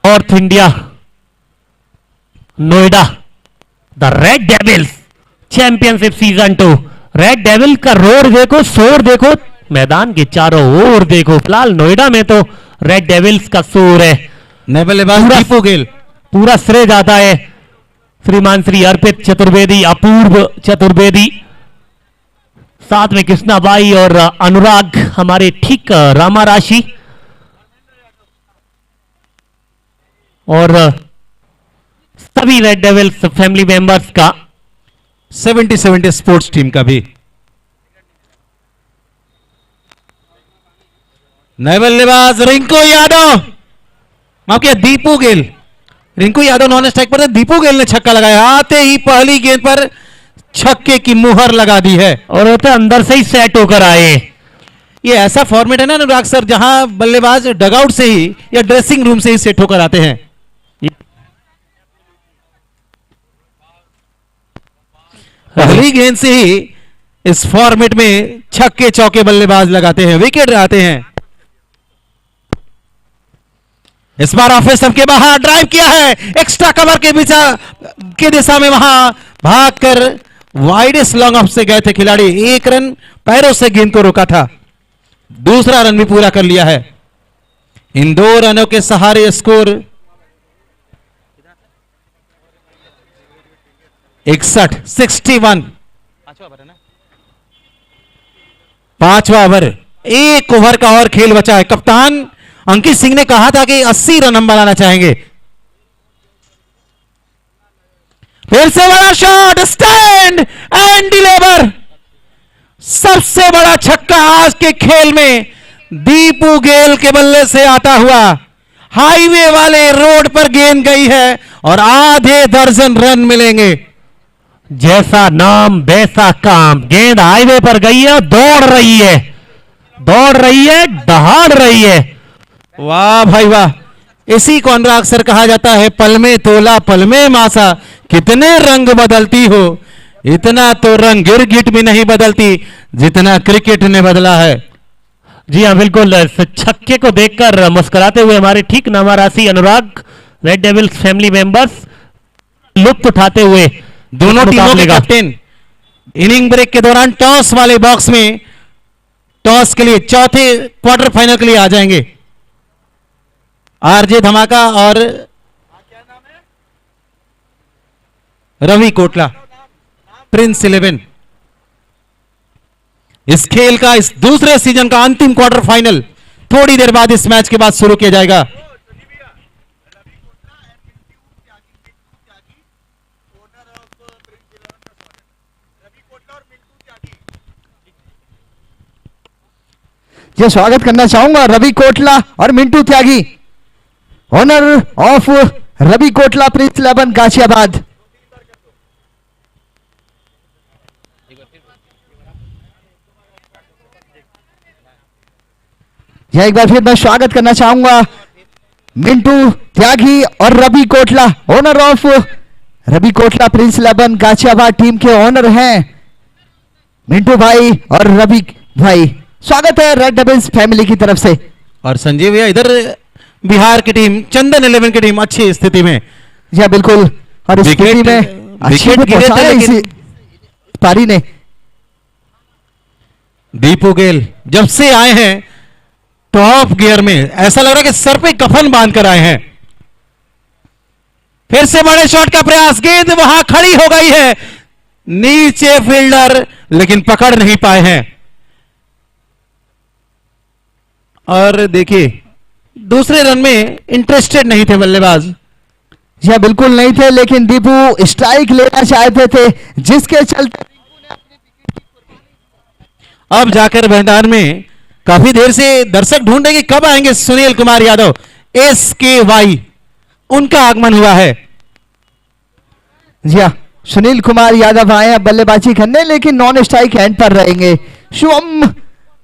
North India Noida the red devils championship season 2। Red Devil का रोर देखो, शोर देखो, मैदान के चारों ओर देखो। फिलहाल नोएडा में तो रेड डेविल्स का शोर है। नए बल्लेबाज दीपू गेल। पूरा श्रेय जाता है श्रीमान श्री अर्पित चतुर्वेदी, अपूर्व चतुर्वेदी, साथ में कृष्णाबाई और अनुराग हमारे ठीक रामा राशि, और सभी रेड डेविल्स फैमिली मेंबर्स का 70-70 स्पोर्ट्स टीम का भी। नए बल्लेबाज रिंकू यादव, माफ किया दीपू गेल। रिंकू यादव नॉन स्ट्राइक पर थे, दीपू गेल ने छक्का लगाया। आते ही पहली गेंद पर छक्के की मुहर लगा दी है, और वो तो अंदर से ही सेट होकर आए। ये ऐसा फॉर्मेट है ना अनुराग सर, जहां बल्लेबाज डगआउट से ही या ड्रेसिंग रूम से ही सेट होकर आते हैं। पहली गेंद से ही इस फॉर्मेट में छक्के चौके बल्लेबाज लगाते हैं, विकेट आते हैं। इस बार ऑफ स्टंप के बाहर ड्राइव किया है, एक्स्ट्रा कवर के दिशा में वहां भागकर वाइडेस्ट लॉन्ग ऑफ से गए थे खिलाड़ी। एक रन पैरों से गेंद को रोका था, दूसरा रन भी पूरा कर लिया है। इन 2 रनों के सहारे स्कोर 61। पांचवा ओवर, 1 ओवर का और खेल बचा है। कप्तान अंकित सिंह ने कहा था कि 80 रन हम बनाना चाहेंगे। फिर से बड़ा शॉट, स्टैंड एंड डिलीवर। सबसे बड़ा छक्का आज के खेल में दीपू गेल के बल्ले से आता हुआ। हाईवे वाले रोड पर गेंद गई है और आधे दर्जन रन मिलेंगे। जैसा नाम वैसा काम, गेंद हाईवे पर गई है और दौड़ रही है, दहाड़ रही है। वाह भाई वाह, इसी को अनुराग सर कहा जाता है पल में तोला पल में मासा। कितने रंग बदलती हो, इतना तो रंग गिरगिट भी नहीं बदलती जितना क्रिकेट ने बदला है। जी हाँ बिल्कुल, इस छक्के को देखकर मुस्कुराते हुए हमारे ठीक नामारासी अनुराग, रेड डेविल्स फैमिली मेंबर्स लुत्फ उठाते हुए दोनों टीमों के कैप्टन इनिंग ब्रेक के दौरान टॉस वाले बॉक्स में टॉस के लिए चौथे क्वार्टर फाइनल के लिए आ जाएंगे। आरजे धमाका और रवि कोटला, प्रिंस 11। इस खेल का, इस दूसरे सीजन का अंतिम क्वार्टर फाइनल थोड़ी देर बाद इस मैच के बाद शुरू किया जाएगा। ये स्वागत करना चाहूंगा रवि कोटला और Mintu Tyagi, owner of Ravi Kotla prince 11 Ghaziabad. यह एक बार फिर मैं स्वागत करना चाहूंगा मिंटू त्यागी और Ravi Kotla, owner of Ravi Kotla prince 11 Ghaziabad team के ओनर हैं मिंटू भाई और रवि भाई। स्वागत है रेड डेविल्स फैमिली की तरफ से। और संजय भैया, इधर बिहार की टीम चंदन 11 की टीम अच्छी स्थिति में। जी बिल्कुल, और इस स्थिति में अच्छी विकेट गिरे थे, लेकिन पारी ने दीपू गेल जब से आए हैं टॉप गियर में, ऐसा लग रहा है कि सर पे कफन बांध कर आए हैं। फिर से बड़े शॉट का प्रयास, गेंद वहां खड़ी हो गई है, नीचे फील्डर लेकिन पकड़ नहीं पाए हैं। और देखिए दूसरे रन में इंटरेस्टेड नहीं थे बल्लेबाज। जी बिल्कुल नहीं थे, लेकिन दीपू स्ट्राइक लेना चाहते थे, जिसके चलते अब जाकर मैदान में काफी देर से दर्शक ढूंढ रहे कि कब आएंगे सुनील कुमार यादव, SKY, उनका आगमन हुआ है। जी सुनील कुमार यादव आए हैं बल्लेबाजी करने, लेकिन नॉन स्ट्राइक हैंड पर रहेंगे। शुभम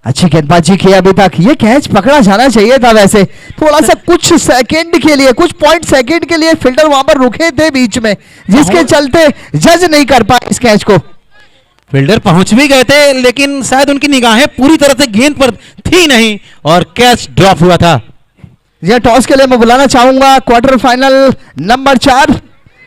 अच्छी गेंदबाजी की अभी तक, ये कैच पकड़ा जाना चाहिए था। वैसे थोड़ा सा कुछ सेकंड के लिए, कुछ पॉइंट सेकंड के लिए फील्डर वहां पर रुके थे बीच में, जिसके चलते जज नहीं कर पाए इस कैच को। फील्डर पहुंच भी गए थे, लेकिन शायद उनकी निगाहें पूरी तरह से गेंद पर थी नहीं और कैच ड्रॉप हुआ था। जी टॉस के लिए मैं बुलाना चाहूंगा quarter final number 4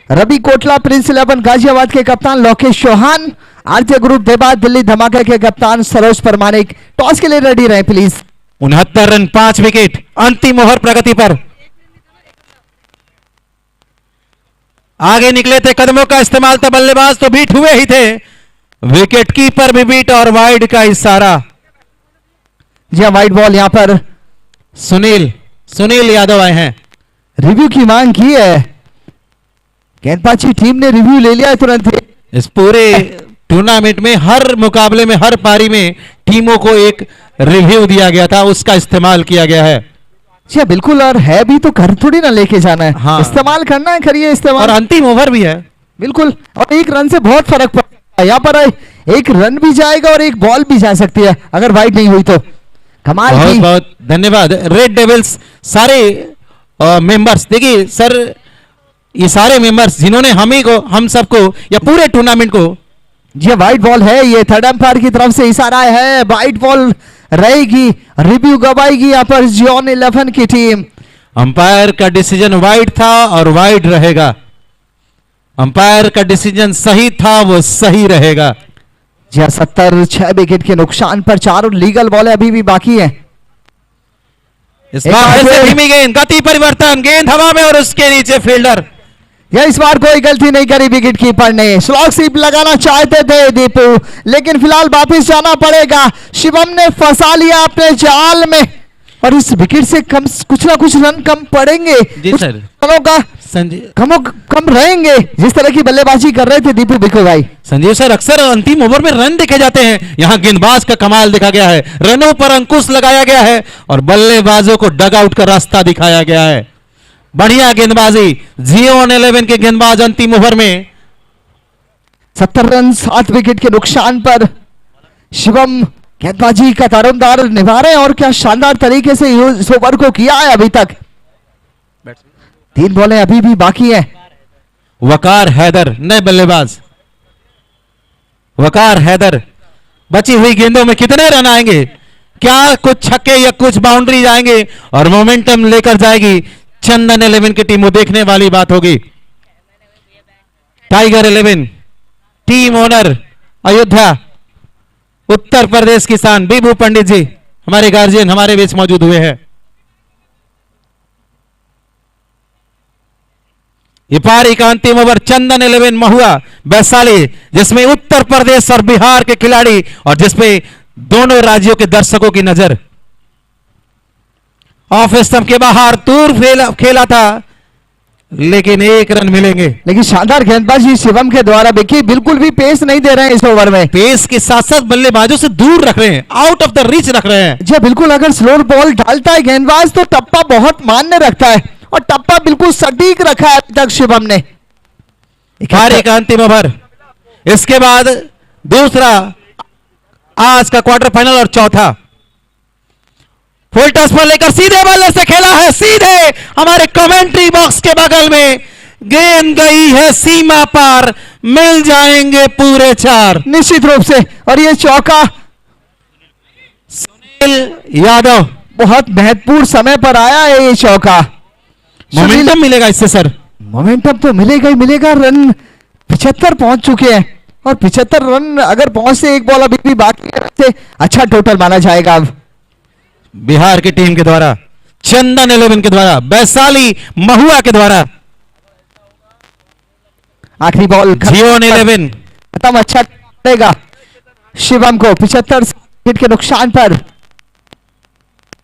Ravi Kotla prince 11 Ghaziabad के कप्तान लोकेश चौहान, आरती ग्रुप देवास दिल्ली धमाके के कप्तान सरोज परमानिक। टॉस के लिए रेडी रहे प्लीज। 69 रन 5 विकेट, अंतिम ओवर प्रगति पर। आगे निकले थे, कदमों का इस्तेमाल था बल्लेबाज, तो बीट हुए ही थे। विकेट कीपर भी बीट और वाइड का इशारा। जी हाँ, वाइड बॉल यहां पर सुनील यादव आए हैं। रिव्यू की मांग की है, गेंदबाजी टीम ने रिव्यू ले लिया है तुरंत। इस पूरे टूर्नामेंट में हर मुकाबले में, हर पारी में टीमों को एक रिव्यू दिया गया था, उसका इस्तेमाल किया गया है। जी बिल्कुल, और है भी तो घर थोड़ी ना लेके जाना है। हाँ। इस्तेमाल करना है, करिए इस्तेमाल। और अंतिम ओवर भी है। बिल्कुल, और एक रन से बहुत फर्क पड़ता है। यहाँ पर एक रन भी जाएगा और एक बॉल भी जा सकती है अगर वाइड नहीं हुई तो। कमाल बहुत की। बहुत धन्यवाद रेड डेविल्स सारे मेंबर्स। देखिए सर, ये सारे मेंबर्स जिन्होंने हम सबको या पूरे टूर्नामेंट को। जी वाइट बॉल है, ये थर्ड अंपायर की तरफ से इशारा है, वाइट बॉल रहेगी, रिव्यू गवाएगी यहाँ पर जियोन 11 की टीम। अंपायर का डिसीजन वाइड था और वाइड रहेगा। अंपायर का डिसीजन सही था, वो सही रहेगा। जी 6 विकेट के नुकसान पर 4 लीगल बॉलें अभी भी बाकी है। इस बार फिर से धीमी गेंद, गति परिवर्तन, गेंद हवा में और उसके नीचे फील्डर। या इस बार कोई गलती नहीं करी विकेट कीपर ने, स्लॉग स्वीप लगाना चाहते थे दीपू, लेकिन फिलहाल वापस जाना पड़ेगा। शिवम ने फंसा लिया अपने जाल में और इस विकेट से कुछ ना कुछ रन कम पड़ेंगे। जी कुछ सर। रनों का कम रहेंगे, जिस तरह की बल्लेबाजी कर रहे थे दीपू बिको भाई। संजीव सर, अक्सर अंतिम ओवर में रन देखे जाते हैं, यहां गेंदबाज का कमाल दिखा गया है। रनों पर अंकुश लगाया गया है और बल्लेबाजों को डग आउट का रास्ता दिखाया गया है। बढ़िया गेंदबाजी जियोन 11 के गेंदबाज अंतिम ओवर में। 70 रन 7 विकेट के नुकसान पर शिवम गेंदबाजी का दारोमदार निभा रहे हैं और क्या शानदार तरीके से इस ओवर को किया है अभी तक। 3 बॉलें अभी भी बाकी है। वकार हैदर नए बल्लेबाज। वकार हैदर, बची हुई गेंदों में कितने रन आएंगे? क्या कुछ छक्के या कुछ बाउंड्री जाएंगे और मोमेंटम लेकर जाएगी चंदन 11 की टीम? वो देखने वाली बात होगी। Tiger 11 team owner Ayodhya Uttar Pradesh किसान बीबू पंडित जी हमारे गार्जियन हमारे बीच मौजूद हुए हैं। ये पारी का अंतिम ओवर चंदन 11 महुआ वैशाली, जिसमें उत्तर प्रदेश और बिहार के खिलाड़ी और जिसमें दोनों राज्यों के दर्शकों की नजर। ऑफ स्टंप के बाहर दूर खेला था, लेकिन 1 रन मिलेंगे। लेकिन शानदार गेंदबाजी शिवम के द्वारा देखिए, बिल्कुल भी पेस नहीं दे रहे हैं इस ओवर में। पेस के साथ साथ बल्लेबाजों से दूर रख रहे हैं, आउट ऑफ द रीच रख रहे हैं। जी बिल्कुल, अगर स्लो बॉल डालता है गेंदबाज तो टप्पा बहुत मान्य रखता है और टप्पा बिल्कुल सटीक रखा है अभी तक शिवम ने। पारी का अंतिम ओवर, इसके बाद दूसरा आज का क्वार्टर फाइनल और चौथा। फुल टॉस पर लेकर सीधे बल्ले से खेला है, सीधे हमारे कमेंट्री बॉक्स के बगल में गेंद गई है सीमा पार, मिल जाएंगे पूरे 4 निश्चित रूप से। और ये चौका सुनील यादव, बहुत महत्वपूर्ण समय पर आया है ये चौका। मोमेंटम मिलेगा इससे सर। मोमेंटम तो मिलेगा ही मिलेगा। रन 75 पहुंच चुके हैं और 75 रन अगर पहुंचते, 1 बॉल अभी भी बाकी है, अच्छा टोटल माना जाएगा। अब बिहार की टीम के द्वारा, चंदन 11 के द्वारा, वैशाली महुआ के द्वारा आखिरी बॉल जियोन 11 खत्म। अच्छा करेगा शिवम को 75 विकेट के नुकसान पर।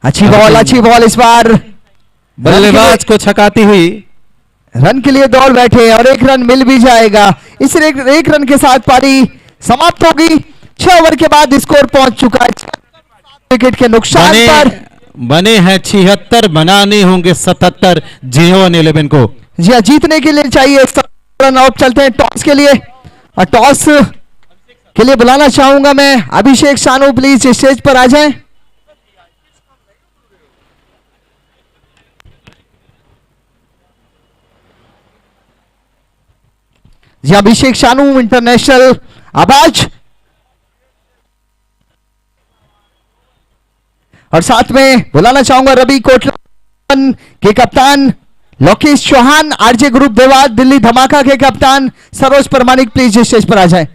अच्छी बॉल इस बार बल्लेबाज को छकाती हुई। रन के लिए दौड़ बैठे और 1 रन मिल भी जाएगा। इस 1 रन के साथ पारी समाप्त होगी। 6 ओवर के बाद स्कोर पहुंच चुका है विकेट के नुकसान पर। बने हैं 76, बनाने होंगे 77 जियोन 11 को। जी हाँ, जीतने के लिए चाहिए रन आउट। चलते हैं टॉस के लिए। और टॉस के लिए बुलाना चाहूंगा मैं अभिषेक सानू, प्लीज स्टेज पर आ जाएं। जी अभिषेक सानू इंटरनेशनल आवाज, और साथ में बुलाना चाहूंगा रवि कोटला के कप्तान लोकेश चौहान, आरजे ग्रुप देवास दिल्ली धमाका के कप्तान सरोज परमानिक, प्लीज स्टेज पर आ जाएं।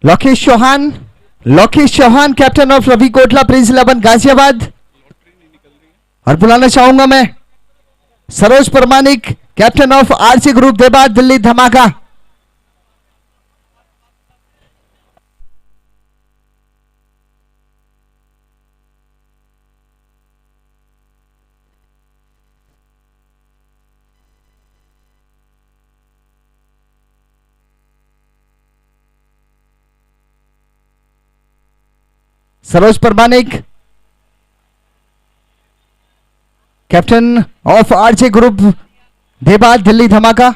Lokesh Chauhan captain of Ravi Kotla prince 11 Ghaziabad, और बुलाना चाहूंगा मैं Saroj Paramanik captain of RC group Dewas Delhi Dhamaka. Saroj Paramanik captain of RJ group Dewas Delhi Dhamaka.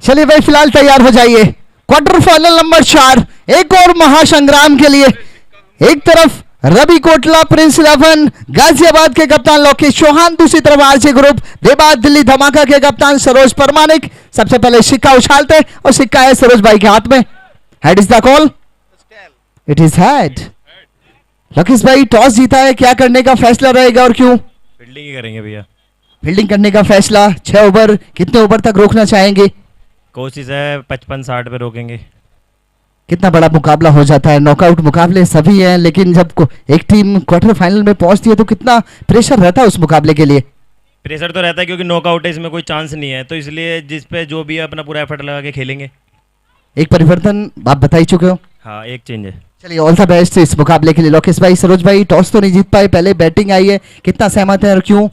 चलिए भाई फिलहाल तैयार हो जाइए। क्वार्टर फाइनल नंबर 4 एक और महासंग्राम के लिए। एक तरफ रवि कोटला प्रिंस 11 गाजियाबाद के कप्तान लोकेश चौहान, दूसरी तरफ आरजे ग्रुप देवास दिल्ली धमाका के कप्तान सरोज परमानिक। सबसे पहले सिक्का उछालते और सिक्का है सरोज भाई के हाथ में। Head is the call, it is head. Lokesh भाई टॉस जीता है, क्या करने का फैसला रहेगा और क्यों? फील्डिंग ही करेंगे भैया। फील्डिंग करने का फैसला, 6 ओवर, कितने ओवर तक रोकना चाहेंगे? कोशिश है 55-60 पे रोकेंगे। कितना बड़ा मुकाबला हो जाता है, नॉकआउट मुकाबले सभी हैं, लेकिन जब एक टीम क्वार्टर फाइनल में पहुंचती है तो कितना प्रेशर रहता है उस मुकाबले के लिए? प्रेशर तो रहता है क्योंकि नॉकआउट है, इसमें कोई चांस नहीं है, तो इसलिए जिस पे जो भी है अपना पूरा एफर्ट लगा के खेलेंगे। एक परिवर्तन आप बता ही चुके हो। हाँ, एक चेंज है। चलिए ऑल द बेस्ट इस मुकाबले के लिए। लोकेश भाई, सरोज भाई, टॉस तो नहीं जीत पाए, पहले बैटिंग आई है, कितना सहमत है और क्यों?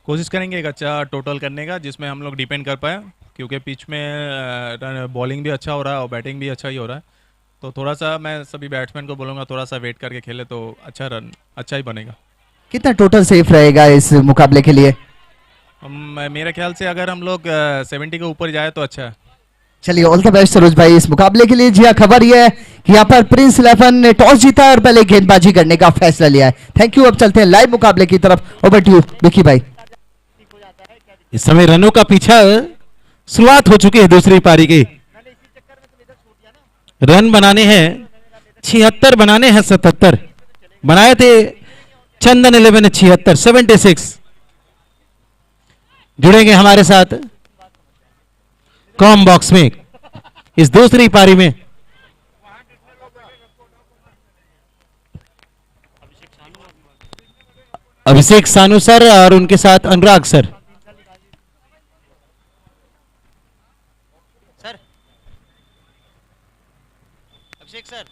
कोशिश करेंगे एक अच्छा टोटल करने का जिसमें हम लोग डिपेंड कर पाए, क्योंकि पिच में बॉलिंग भी अच्छा हो रहा है और बैटिंग भी अच्छा ही हो रहा है, तो थोड़ा सा मैं सभी बैट्समैन को बोलूँगा थोड़ा सा वेट करके खेले तो अच्छा ही बनेगा। कितना टोटल सेफ रहेगा इस मुकाबले के लिए? मेरे ख्याल से अगर हम लोग 70 के ऊपर जाए तो अच्छा है। चलिए ऑल द बेस्ट सरोज भाई इस मुकाबले के लिए। जी हाँ, खबर यह है कि यहाँ पर प्रिंस 11 ने टॉस जीता है और पहले गेंदबाजी करने का फैसला लिया है। Thank you. अब चलते हैं लाइव मुकाबले की तरफ। ओवर टू यू विकी भाई। इस समय रनों का पीछा शुरुआत हो चुकी है दूसरी पारी की। रन बनाने हैं 76, बनाने हैं 77। बनाए थे चंदन 11 ने 76, 76। जुड़ेंगे हमारे साथ कॉम बॉक्स में इस दूसरी पारी में। अभिषेक सानू सर और उनके साथ अनुराग सर। सर अभिषेक सर,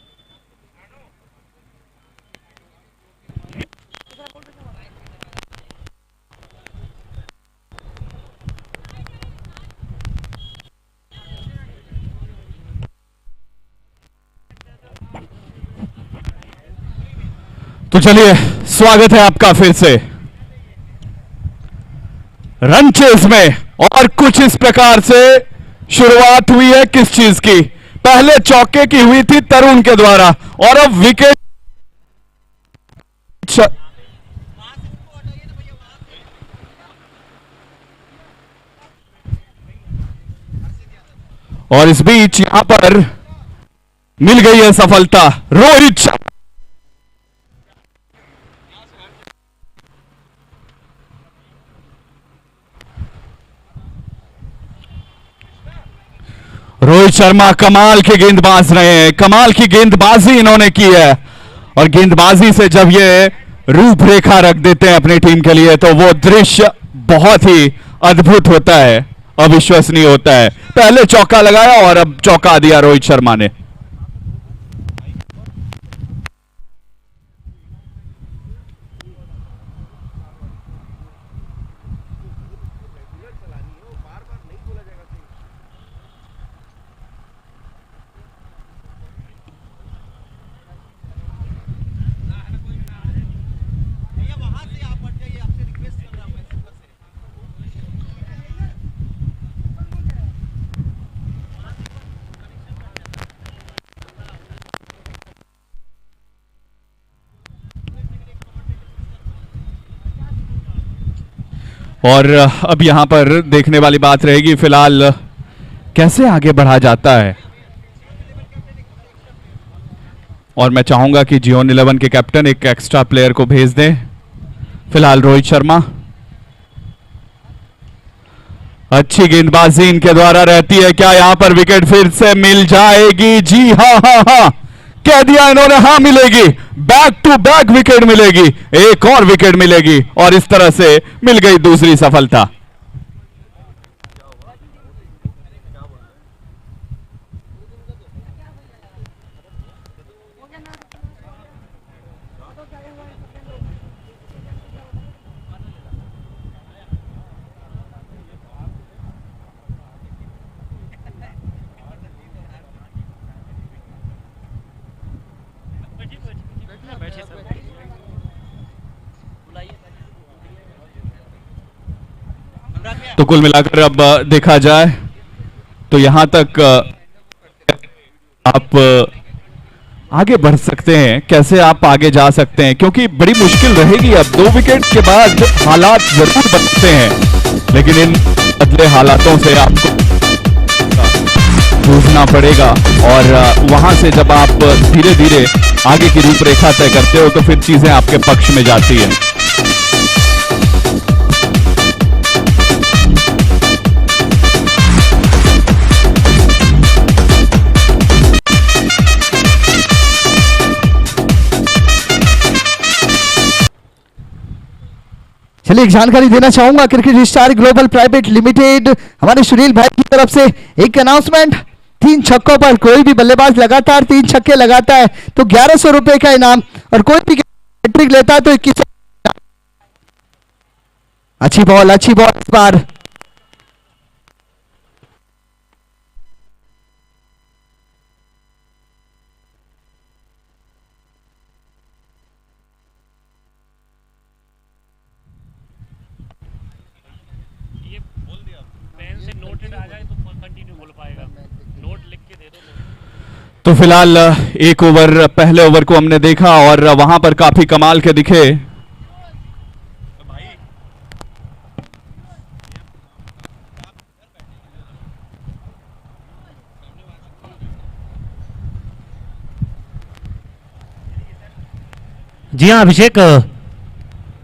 तो चलिए स्वागत है आपका फिर से रन चेज में। और कुछ इस प्रकार से शुरुआत हुई है किस चीज की? पहले चौके की हुई थी तरुण के द्वारा और अब विकेट और इस बीच यहां पर मिल गई है सफलता रोहित शर्मा। रोहित शर्मा कमाल के गेंदबाज रहे हैं, कमाल की गेंदबाजी इन्होंने की है और गेंदबाजी से जब ये रूपरेखा रख देते हैं अपनी टीम के लिए तो वो दृश्य बहुत ही अद्भुत होता है, अविश्वसनीय होता है। पहले चौका लगाया और अब चौका दिया रोहित शर्मा ने। और अब यहां पर देखने वाली बात रहेगी फिलहाल कैसे आगे बढ़ा जाता है। और मैं चाहूंगा कि जियोन 11 के कैप्टन एक एक्स्ट्रा प्लेयर को भेज दें। फिलहाल रोहित शर्मा, अच्छी गेंदबाजी इनके द्वारा रहती है। क्या यहां पर विकेट फिर से मिल जाएगी? जी हाँ हाँ हाँ, कह दिया इन्होंने, हाँ मिलेगी, बैक टू बैक विकेट मिलेगी, एक और विकेट मिलेगी और इस तरह से मिल गई दूसरी सफलता। तो कुल मिलाकर अब देखा जाए तो यहां तक आप आगे बढ़ सकते हैं। कैसे आप आगे जा सकते हैं, क्योंकि बड़ी मुश्किल रहेगी। अब 2 विकेट के बाद हालात जरूर बनते हैं, लेकिन इन बदले हालातों से आपको जूझना पड़ेगा और वहां से जब आप धीरे धीरे आगे की रूपरेखा तय करते हो तो फिर चीजें आपके पक्ष में जाती है। चलिए एक जानकारी देना चाहूंगा cricket star global private limited हमारे सुनील भाई की तरफ से एक अनाउंसमेंट। 3 छक्कों पर कोई भी बल्लेबाज लगातार 3 छक्के लगाता है तो 1100 रुपए का इनाम, और कोई भी हैट्रिक लेता है तो 21। अच्छी बॉल इस बार। तो फिलहाल एक ओवर, पहले ओवर को हमने देखा और वहां पर काफी कमाल के दिखे। जी हाँ अभिषेक,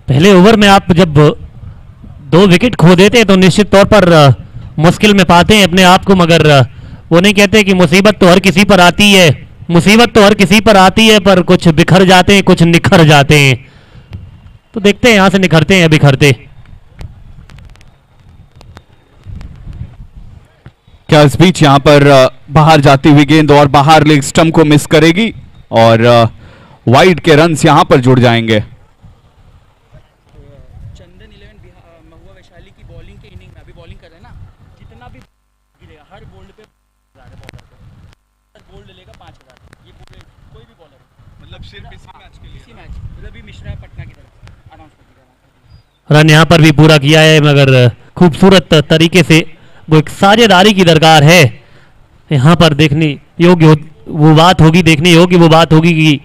पहले ओवर में आप जब 2 विकेट खो देते हैं तो निश्चित तौर पर मुश्किल में पाते हैं अपने आप को, मगर वो नहीं कहते कि मुसीबत तो हर किसी पर आती है, मुसीबत तो हर किसी पर आती है, पर कुछ बिखर जाते हैं, कुछ निखर जाते हैं। तो देखते हैं यहां से निखरते हैं या बिखरते। क्या इस बीच यहां पर बाहर जाती हुई गेंद और बाहर लेग स्टंप को मिस करेगी और वाइड के रन्स यहां पर जुड़ जाएंगे। चंदन 11 महुआ वैशाली की बॉलिंग के इनिंग में अभी बॉलिंग कर रहे हैं ना, जितना भी गिरेगा हर बोल्ड पे बोल्ड लेगा 5000। ये पूरे कोई भी बॉलर, मतलब सिर्फ इसी मैच के लिए, इसी मैच रवि मिश्रा पटना की तरफ अनाउंस कर दिया। रन यहां पर भी पूरा किया है, मगर खूबसूरत तरीके से वो एक साझेदारी की दरकार है। यहां पर देखने योग्य वो बात होगी, देखने योग्य वो बात होगी कि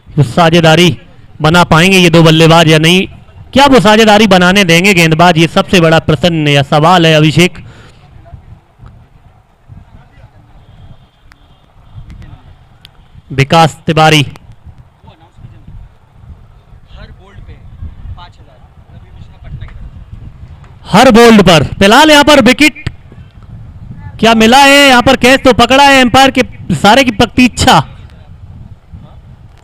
वो साझेदारी बना पाएंगे ये 2 बल्लेबाज या नहीं। क्या वो साझेदारी बनाने देंगे गेंदबाज, ये सबसे बड़ा प्रश्न या सवाल है अभिषेक। विकास तिवारी हर बोल्ड पे 5000 रवि मिश्रा पटना की तरफ। हर बोल्ड पर फिलहाल यहां पर विकेट क्या मिला है, यहां पर कैच तो पकड़ा है एम्पायर के सारे की प्रतीक्षा।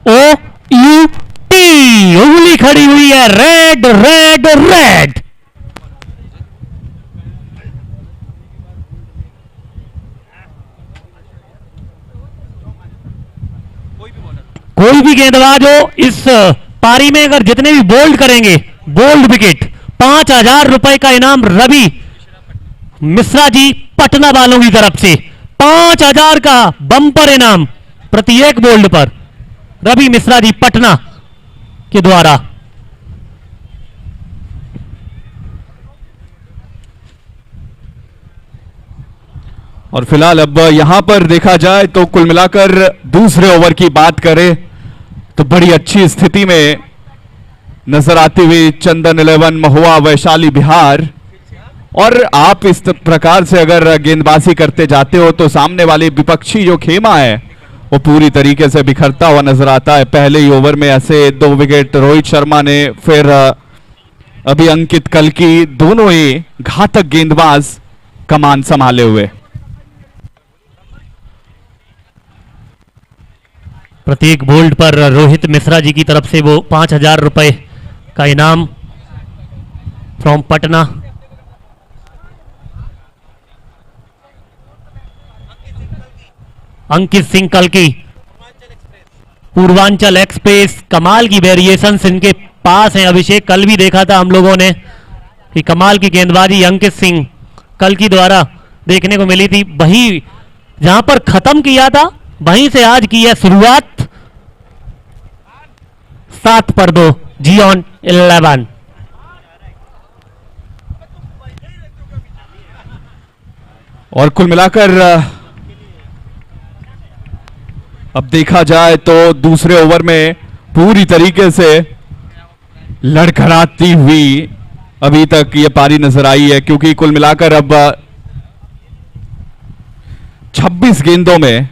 OUT उंगली खड़ी हुई है, रेड रेड रेड। कोई भी गेंदबाज हो इस पारी में अगर जितने भी बोल्ड करेंगे, बोल्ड विकेट 5000 रुपए का इनाम रवि मिश्रा जी पटना वालों की तरफ से। 5000 का बम्पर इनाम प्रत्येक बोल्ड पर रवि मिश्रा जी पटना के द्वारा। और फिलहाल अब यहां पर देखा जाए तो कुल मिलाकर दूसरे ओवर की बात करें तो बड़ी अच्छी स्थिति में नजर आती हुई चंदन 11 महुआ वैशाली बिहार। और आप इस प्रकार से अगर गेंदबाजी करते जाते हो तो सामने वाले विपक्षी जो खेमा है वो पूरी तरीके से बिखरता हुआ नजर आता है। पहले ही ओवर में ऐसे 2 विकेट रोहित शर्मा ने, फिर अभी अंकित कल्की, दोनों ही घातक गेंदबाज कमान संभाले हुए। प्रत्येक बोल्ड पर रोहित मिश्रा जी की तरफ से वो 5000 रुपए का इनाम फ्रॉम पटना। अंकित सिंह कल्की पूर्वांचल एक्सप्रेस, कमाल की वेरिएशंस इनके पास हैं अभिषेक। कल भी देखा था हम लोगों ने कि कमाल की गेंदबाजी अंकित सिंह कल्की द्वारा देखने को मिली थी। वही जहां पर खत्म किया था वहीं से आज की है शुरुआत। 7 पर 2 जी ऑन 11। और कुल मिलाकर अब देखा जाए तो दूसरे ओवर में पूरी तरीके से लड़खड़ाती हुई अभी तक ये पारी नजर आई है, क्योंकि कुल मिलाकर अब 26 गेंदों में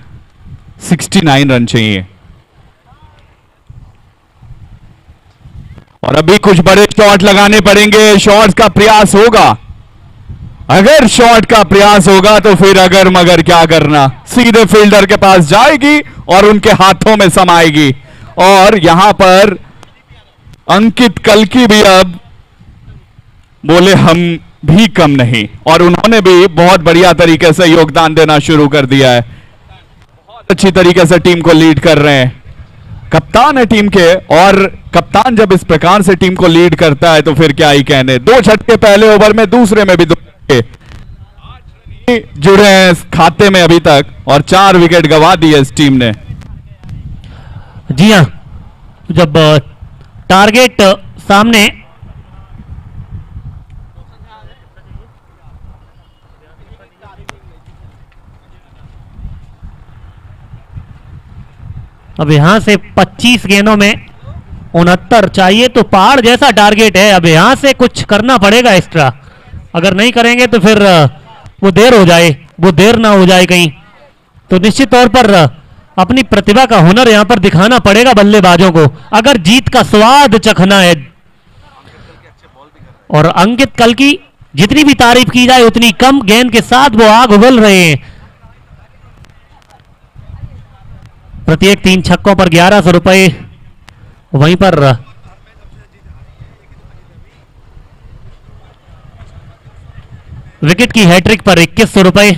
69 रन चाहिए। और अभी कुछ बड़े शॉट लगाने पड़ेंगे, शॉट्स का प्रयास होगा। अगर शॉट का प्रयास होगा तो फिर अगर मगर क्या करना, सीधे फील्डर के पास जाएगी और उनके हाथों में समाएगी। और यहां पर अंकित कल्की भी अब बोले हम भी कम नहीं, और उन्होंने भी बहुत बढ़िया तरीके से योगदान देना शुरू कर दिया है। बहुत अच्छी तरीके से टीम को लीड कर रहे हैं, कप्तान है टीम के, और कप्तान जब इस प्रकार से टीम को लीड करता है तो फिर क्या ही कहने। 2 झटके पहले ओवर में, दूसरे में भी 2 जुड़े हैं इस खाते में अभी तक, और 4 विकेट गंवा दिए इस टीम ने। जी हाँ, जब टारगेट सामने अब यहां से 25 गेंदों में 69 चाहिए, तो पहाड़ जैसा टारगेट है। अब यहां से कुछ करना पड़ेगा एक्स्ट्रा, अगर नहीं करेंगे तो फिर वो देर ना हो जाए कहीं। तो निश्चित तौर पर अपनी प्रतिभा का हुनर यहां पर दिखाना पड़ेगा बल्लेबाजों को, अगर जीत का स्वाद चखना है। और अंकित कल की जितनी भी तारीफ की जाए उतनी कम, गेंद के साथ वो आग उगल रहे हैं। प्रत्येक 3 छक्कों पर 1100 रुपए, वहीं पर विकेट की हैट्रिक पर 2100 रुपए।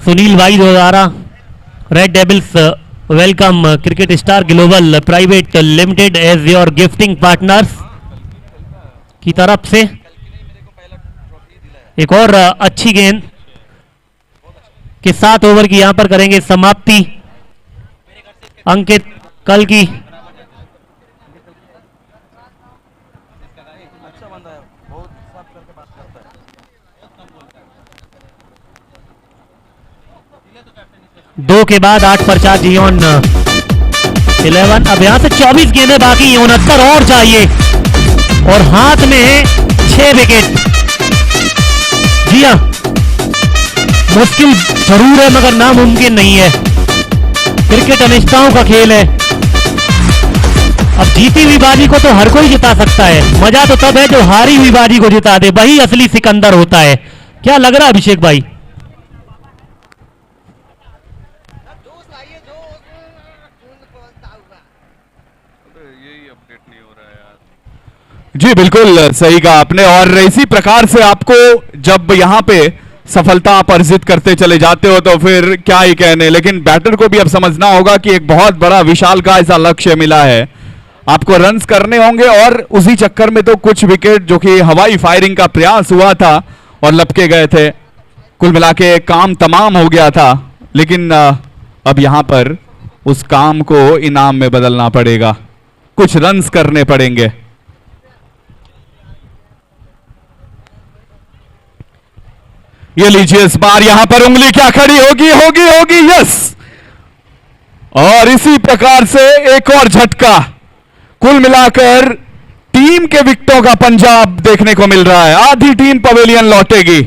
सुनील भाई द्वारा Red Devils welcome cricket star global private limited as your gifting partners की तरफ से एक और अच्छी गेंद के 7 ओवर की यहां पर करेंगे समाप्ति अंकित कल की। दो के बाद 8 पर 4 जियोन 11। अब यहां से 24 गेंदें बाकी, 69 और चाहिए, और हाथ में है 6 विकेट। जी हाँ, मुश्किल जरूर है मगर नामुमकिन नहीं है। क्रिकेट अनिश्चितताओं का खेल है। अब जीती हुई बाजी को तो हर कोई जिता सकता है, मजा तो तब है जो हारी हुई बाजी को जिता दे, वही असली सिकंदर होता है। क्या लग रहा है अभिषेक भाई? जी बिल्कुल सही कहा आपने, और इसी प्रकार से आपको जब यहां पे सफलता आप अर्जित करते चले जाते हो तो फिर क्या ही कहने। लेकिन बैटर को भी अब समझना होगा कि एक बहुत बड़ा विशाल का ऐसा लक्ष्य मिला है, आपको रन्स करने होंगे, और उसी चक्कर में तो कुछ विकेट जो कि हवाई फायरिंग का प्रयास हुआ था और लपके गए थे, कुल मिला के काम तमाम हो गया था। लेकिन अब यहां पर उस काम को इनाम में बदलना पड़ेगा, कुछ रन्स करने पड़ेंगे। ये लीजिए, इस बार यहां पर उंगली क्या खड़ी होगी, होगी होगी, यस। और इसी प्रकार से एक और झटका, कुल मिलाकर टीम के विकेटों का पंजाब देखने को मिल रहा है। आधी टीम पवेलियन लौटेगी।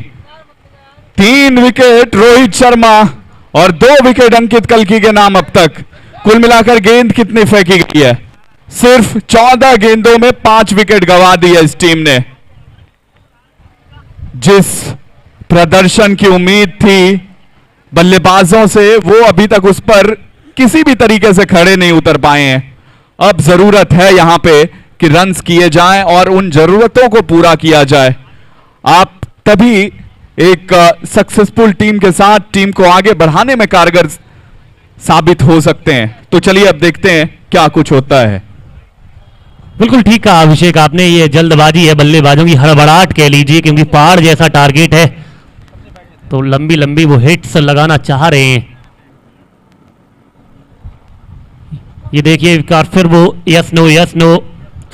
3 विकेट रोहित शर्मा और 2 विकेट अंकित कल्की के नाम अब तक। कुल मिलाकर गेंद कितनी फेंकी गई है? सिर्फ 14 गेंदों में 5 विकेट गंवा दिया इस टीम ने। जिस प्रदर्शन की उम्मीद थी बल्लेबाजों से, वो अभी तक उस पर किसी भी तरीके से खड़े नहीं उतर पाए हैं। अब जरूरत है यहां पे कि रन्स किए जाएं और उन जरूरतों को पूरा किया जाए। आप तभी एक सक्सेसफुल टीम के साथ टीम को आगे बढ़ाने में कारगर साबित हो सकते हैं। तो चलिए अब देखते हैं क्या कुछ होता है। बिल्कुल ठीक कहा अभिषेक आपने, ये जल्दबाजी है बल्लेबाजों की, हड़बड़ाहट कह लीजिए, क्योंकि पहाड़ जैसा टारगेट है तो लंबी लंबी वो हिट्स लगाना चाह रहे हैं। ये देखिए एक बार फिर वो yes no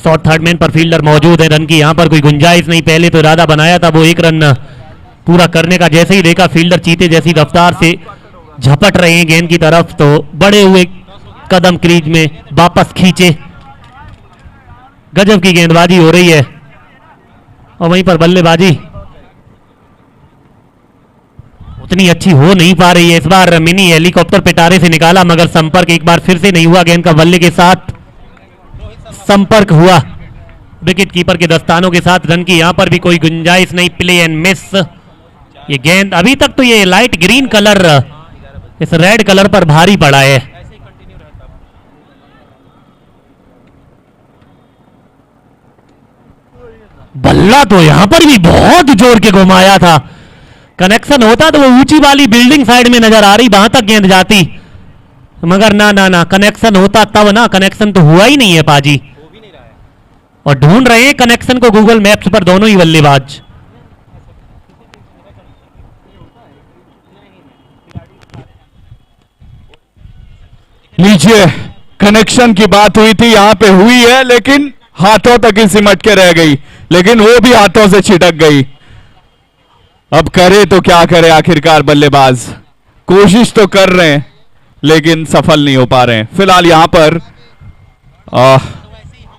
short third man पर फील्डर मौजूद है, रन की यहां पर कोई गुंजाइश नहीं। पहले तो इरादा बनाया था वो 1 रन पूरा करने का, जैसे ही देखा फील्डर चीते जैसी रफ्तार से झपट रहे हैं गेंद की तरफ, तो बड़े हुए कदम क्रीज में वापस खींचे। गजब की गेंदबाजी हो रही है, और वहीं पर बल्लेबाजी उतनी अच्छी हो नहीं पा रही है। इस बार मिनी हेलीकॉप्टर पिटारे से निकाला मगर संपर्क एक बार फिर से नहीं हुआ, गेंद का बल्ले के साथ संपर्क हुआ विकेट कीपर के दस्तानों के साथ। रन की यहां पर भी कोई गुंजाइश नहीं, प्ले एंड मिस। ये गेंद अभी तक तो ये लाइट ग्रीन कलर इस रेड कलर पर भारी पड़ा है। बल्ला तो यहां पर भी बहुत जोर के घुमाया था। कनेक्शन होता तो वो ऊंची वाली बिल्डिंग साइड में नजर आ रही, वहां तक गेंद जाती, मगर ना ना ना, कनेक्शन होता तब ना, कनेक्शन तो हुआ ही नहीं है पाजी। और ढूंढ रहे हैं कनेक्शन को गूगल मैप्स पर दोनों ही बल्लेबाज। लीजिए, कनेक्शन की बात हुई थी, यहां पे हुई है, लेकिन हाथों तक ही सिमट के रह गई, लेकिन वो भी हाथों से छिटक गई। अब करे तो क्या करे, आखिरकार बल्लेबाज कोशिश तो कर रहे हैं लेकिन सफल नहीं हो पा रहे हैं। फिलहाल यहां पर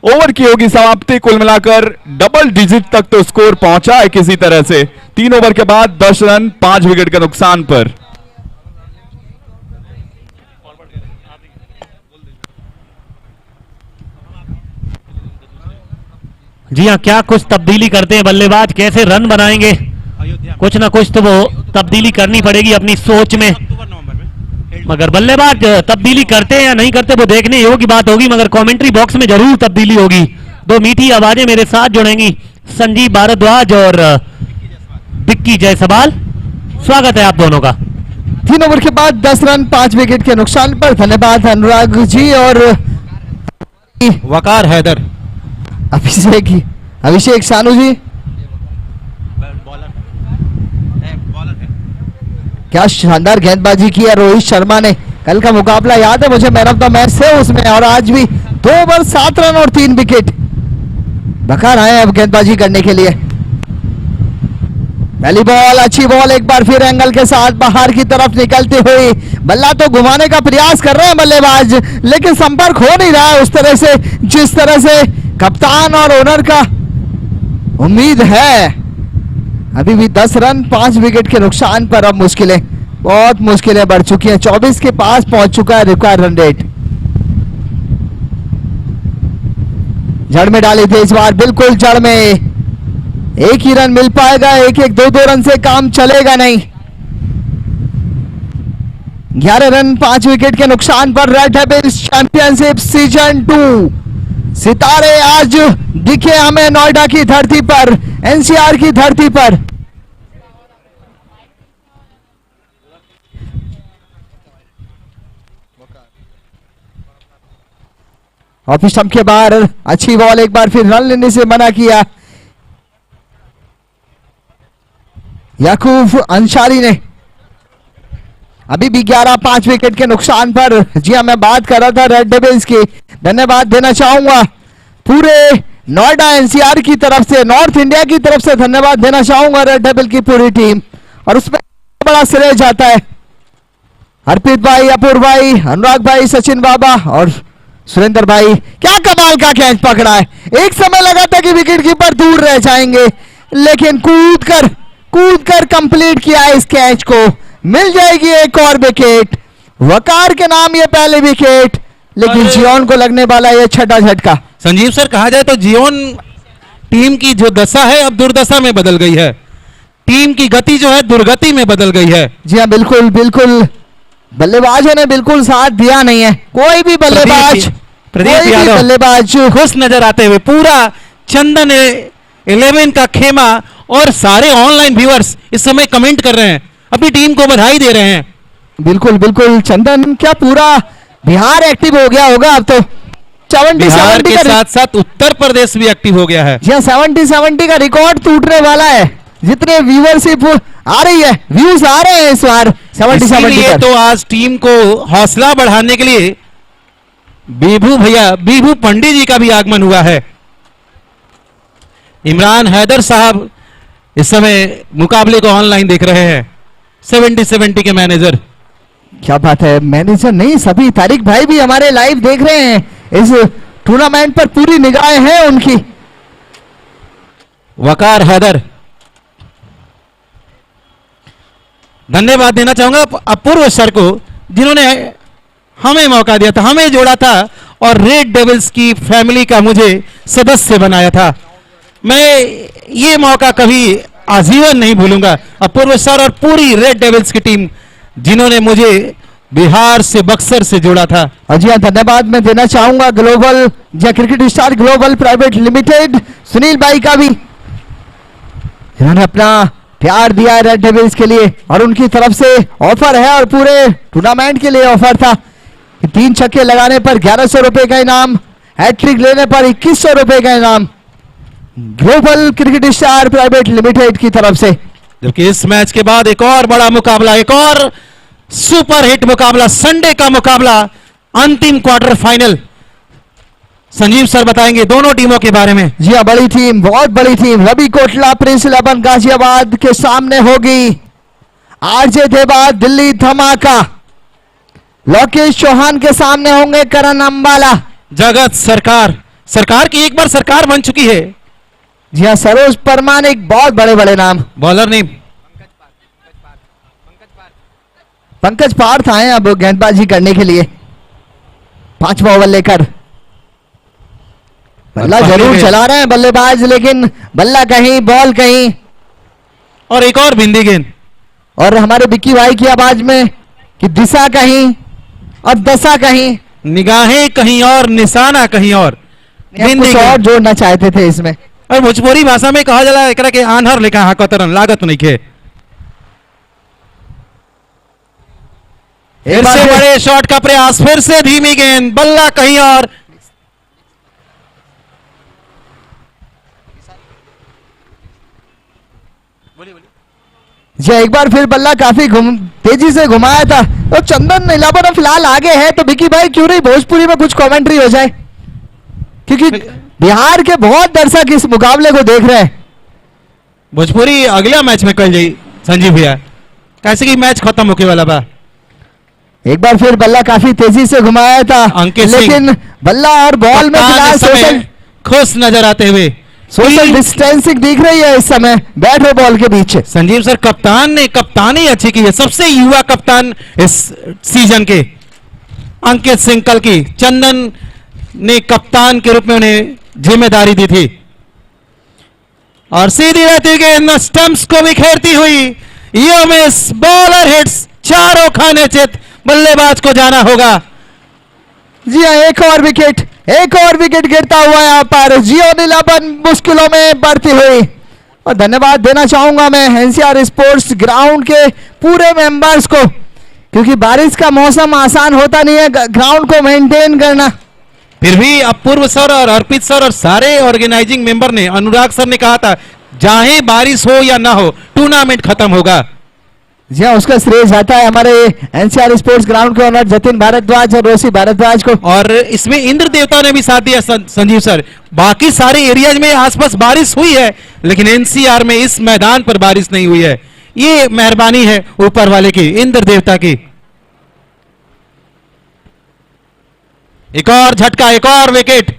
ओवर की होगी समाप्ति। कुल मिलाकर डबल डिजिट तक तो स्कोर पहुंचा है किसी तरह से। 3 ओवर के बाद 10 रन 5 विकेट के नुकसान पर। जी हाँ, क्या कुछ तब्दीली करते हैं बल्लेबाज, कैसे रन बनाएंगे, कुछ ना कुछ तो वो तब्दीली करनी पड़ेगी अपनी सोच में। मगर बल्लेबाज तब्दीली करते हैं या नहीं करते वो देखने योग्य बात होगी, मगर कमेंट्री बॉक्स में जरूर तब्दीली होगी। दो मीठी आवाजें मेरे साथ जुड़ेंगी, संजीव भारद्वाज और विक्की जायसवाल। स्वागत है आप दोनों का। 3 ओवर के बाद 10 रन 5 विकेट के नुकसान पर। धन्यवाद अनुराग जी और वकार हैदर, अभिषेक सानू जी। क्या शानदार गेंदबाजी की है रोहित शर्मा ने। कल का मुकाबला याद है मुझे, मैन ऑफ द मैच से उसमें, और आज भी 2 ओवर 7 रन और 3 विकेट। बकार आए अब गेंदबाजी करने के लिए। पहली बॉल, अच्छी बॉल, एक बार फिर एंगल के साथ बाहर की तरफ निकलती हुई। बल्ला तो घुमाने का प्रयास कर रहे हैं बल्लेबाज, लेकिन संपर्क हो नहीं रहा है उस तरह से जिस तरह से कप्तान और ओनर का उम्मीद है। अभी भी 10 रन 5 विकेट के नुकसान पर अब मुश्किलें, बहुत मुश्किलें बढ़ चुकी हैं। 24 के पास पहुंच चुका है रिक्वायर्ड रन रेट। जड़ में डाली थी इस बार, बिल्कुल जड़ में। एक ही रन मिल पाएगा, एक 2 रन से काम चलेगा नहीं। 11 रन 5 विकेट के नुकसान पर रेड डेविल्स चैंपियनशिप सीजन 2। सितारे आज दिखे हमें नोएडा की धरती पर, एनसीआर की धरती पर। ऑफ स्टंप के बाहर अच्छी बॉल, एक बार फिर रन लेने से मना किया याकूब अंसारी ने। अभी भी 11-5 विकेट के नुकसान पर। जी हाँ, मैं बात कर रहा था रेड डेविल्स की। धन्यवाद देना चाहूंगा पूरे नोएडा एनसीआर की तरफ से, नॉर्थ इंडिया की तरफ से धन्यवाद देना चाहूंगा रेड डेविल की पूरी टीम। और उसमें बड़ा श्रेय जाता है हरप्रीत भाई, अपूर्व भाई, अनुराग भाई, सचिन बाबा और सुरेंद्र भाई। क्या कमाल का कैच पकड़ा है। एक समय लगा था कि विकेट कीपर दूर रह जाएंगे, लेकिन कूद कर कंप्लीट किया इस कैच को। मिल जाएगी एक और विकेट। वकार के नाम ये पहले विकेट, लेकिन जियोन को लगने वाला ये छठा झटका। संजीव सर, कहा जाए तो जियोन टीम की जो दशा है अब दुर्दशा में बदल गई है। टीम की गति जो है दुर्गति में बदल गई है। जी हाँ, बिल्कुल बिल्कुल। बल्लेबाजों ने बिल्कुल साथ दिया नहीं है। कोई भी बल्लेबाज खुश नजर आते हुए। पूरा चंदन 11 का खेमा और सारे ऑनलाइन व्यूअर्स इस समय कमेंट कर रहे हैं, अपनी टीम को बधाई दे रहे हैं। बिल्कुल बिल्कुल। चंदन, क्या पूरा बिहार एक्टिव हो गया होगा अब तो। 70 के साथ साथ उत्तर प्रदेश भी एक्टिव हो गया है। जी 70 का रिकॉर्ड टूटने वाला है। जितने व्यूअरशिप आ रही है, व्यूज आ रहे हैं इस बार 70 तो आज टीम को हौसला बढ़ाने के लिए बीभू पंडित जी का भी आगमन हुआ है। इमरान हैदर साहब इस समय मुकाबले को ऑनलाइन देख रहे हैं, 70 के मैनेजर। क्या बात है, मैनेजर नहीं, सभी तारिक भाई भी हमारे लाइव देख रहे हैं। इस टूर्नामेंट पर पूरी निगाहें हैं उनकी। वकार हैदर, धन्यवाद देना चाहूंगा अपूर्व सर को, जिन्होंने हमें मौका दिया था, हमें जोड़ा था और रेड डेविल्स की फैमिली का मुझे सदस्य बनाया था। मैं ये मौका कभी आजीवन नहीं भूलूंगा। अपूर्व सर और पूरी रेड डेविल्स की टीम जिन्होंने मुझे बिहार से, बक्सर से जोड़ा था। जी हाँ, धन्यवाद मैं देना चाहूंगा global cricket star global private limited Sunil भाई का भी, इन्होंने अपना प्यार दिया है रेड डेविल्स के लिए और उनकी तरफ से ऑफर है और पूरे टूर्नामेंट के लिए ऑफर था कि 3 छक्के लगाने पर 1100 रुपए का इनाम, हैट्रिक लेने पर 2100 रुपए का इनाम global cricket star private limited की तरफ से। जबकि इस मैच के बाद एक और बड़ा मुकाबला, एक और सुपर हिट मुकाबला, संडे का मुकाबला, अंतिम क्वार्टर फाइनल। संजीव सर बताएंगे दोनों टीमों के बारे में। जी हाँ, बड़ी टीम, बहुत बड़ी टीम। रवि कोटला प्रिंस 11 गाजियाबाद के सामने होगी आरजे देवा दिल्ली धमाका। लोकेश चौहान के सामने होंगे करण अंबाला। जगत सरकार, सरकार की एक बार सरकार बन चुकी है। जी हाँ, सरोज परमानिक, बहुत बड़े बड़े नाम। बॉलर नेम पंकज पार्थ आए अब गेंदबाजी करने के लिए 5वां ओवर लेकर। बल्ला जरूर चला रहे हैं बल्लेबाज, लेकिन बल्ला कहीं बॉल कहीं। और एक और बिंदी गेंद, और हमारे बिक्की भाई की आवाज में कि दिशा कहीं और दशा कहीं, निगाहें कहीं और निशाना कहीं और। कुछ और जोड़ना चाहते थे इसमें। और भोजपुरी भाषा में कहा जाला एकरा के आन्हर लिखा हा कतरन लागत नहीं खे। फिर से बड़े शॉट का प्रयास, फिर से धीमी गेंद, बल्ला कहीं और। जी एक बार फिर बल्ला काफी तेजी से घुमाया था। तो चंदन इलाहाबाद फिलहाल आगे है, तो बिकी भाई क्यों नहीं भोजपुरी में कुछ कमेंट्री हो जाए, क्योंकि बिहार के बहुत दर्शक इस मुकाबले को देख रहे हैं। भोजपुरी अगला मैच में कल जाई संजीव भैया, कैसे कि मैच खत्म होके वाला बा। एक बार फिर बल्ला काफी तेजी से घुमाया था अंकित सिंह, लेकिन बल्ला और बॉल में फिलहाल सोशल खुश नजर आते हुए। डिस्टेंसिंग दिख रही है इस समय बैट और बॉल के बीच। संजीव सर, कप्तान ने कप्तानी अच्छी की है, सबसे युवा कप्तान इस सीजन के अंकित सिंह कल की चंदन ने कप्तान के रूप में उन्हें जिम्मेदारी दी थी। और सीधी रहती गेंद स्टंप्स को बिखेरती हुई यो मिस, बॉलर हिट्स, चारों खाने चित, बल्लेबाज को जाना होगा। जी हाँ, एक और विकेट गिरता हुआ यहाँ पर। जियो नीलापन मुश्किलों में बढ़ती हुई। और धन्यवाद देना चाहूंगा मैं एनसीआर स्पोर्ट्स ग्राउंड के पूरे मेंबर्स को, क्योंकि बारिश का मौसम आसान होता नहीं है ग्राउंड को मेंटेन करना। फिर भी अपूर्व सर और अर्पित सर और सारे ऑर्गेनाइजिंग मेंबर ने, अनुराग सर ने कहा था चाहे बारिश हो या ना हो टूर्नामेंट खत्म होगा। जी हाँ, उसका श्रेय जाता है हमारे एनसीआर स्पोर्ट्स ग्राउंड के ओनर जतिन भारद्वाज और रोशी भारद्वाज को। और इसमें इंद्र देवता ने भी साथ दिया संजीव सर। बाकी सारे एरियाज में आसपास बारिश हुई है, लेकिन एनसीआर में इस मैदान पर बारिश नहीं हुई है। ये मेहरबानी है ऊपर वाले की, इंद्र देवता की। एक और झटका, एक और विकेट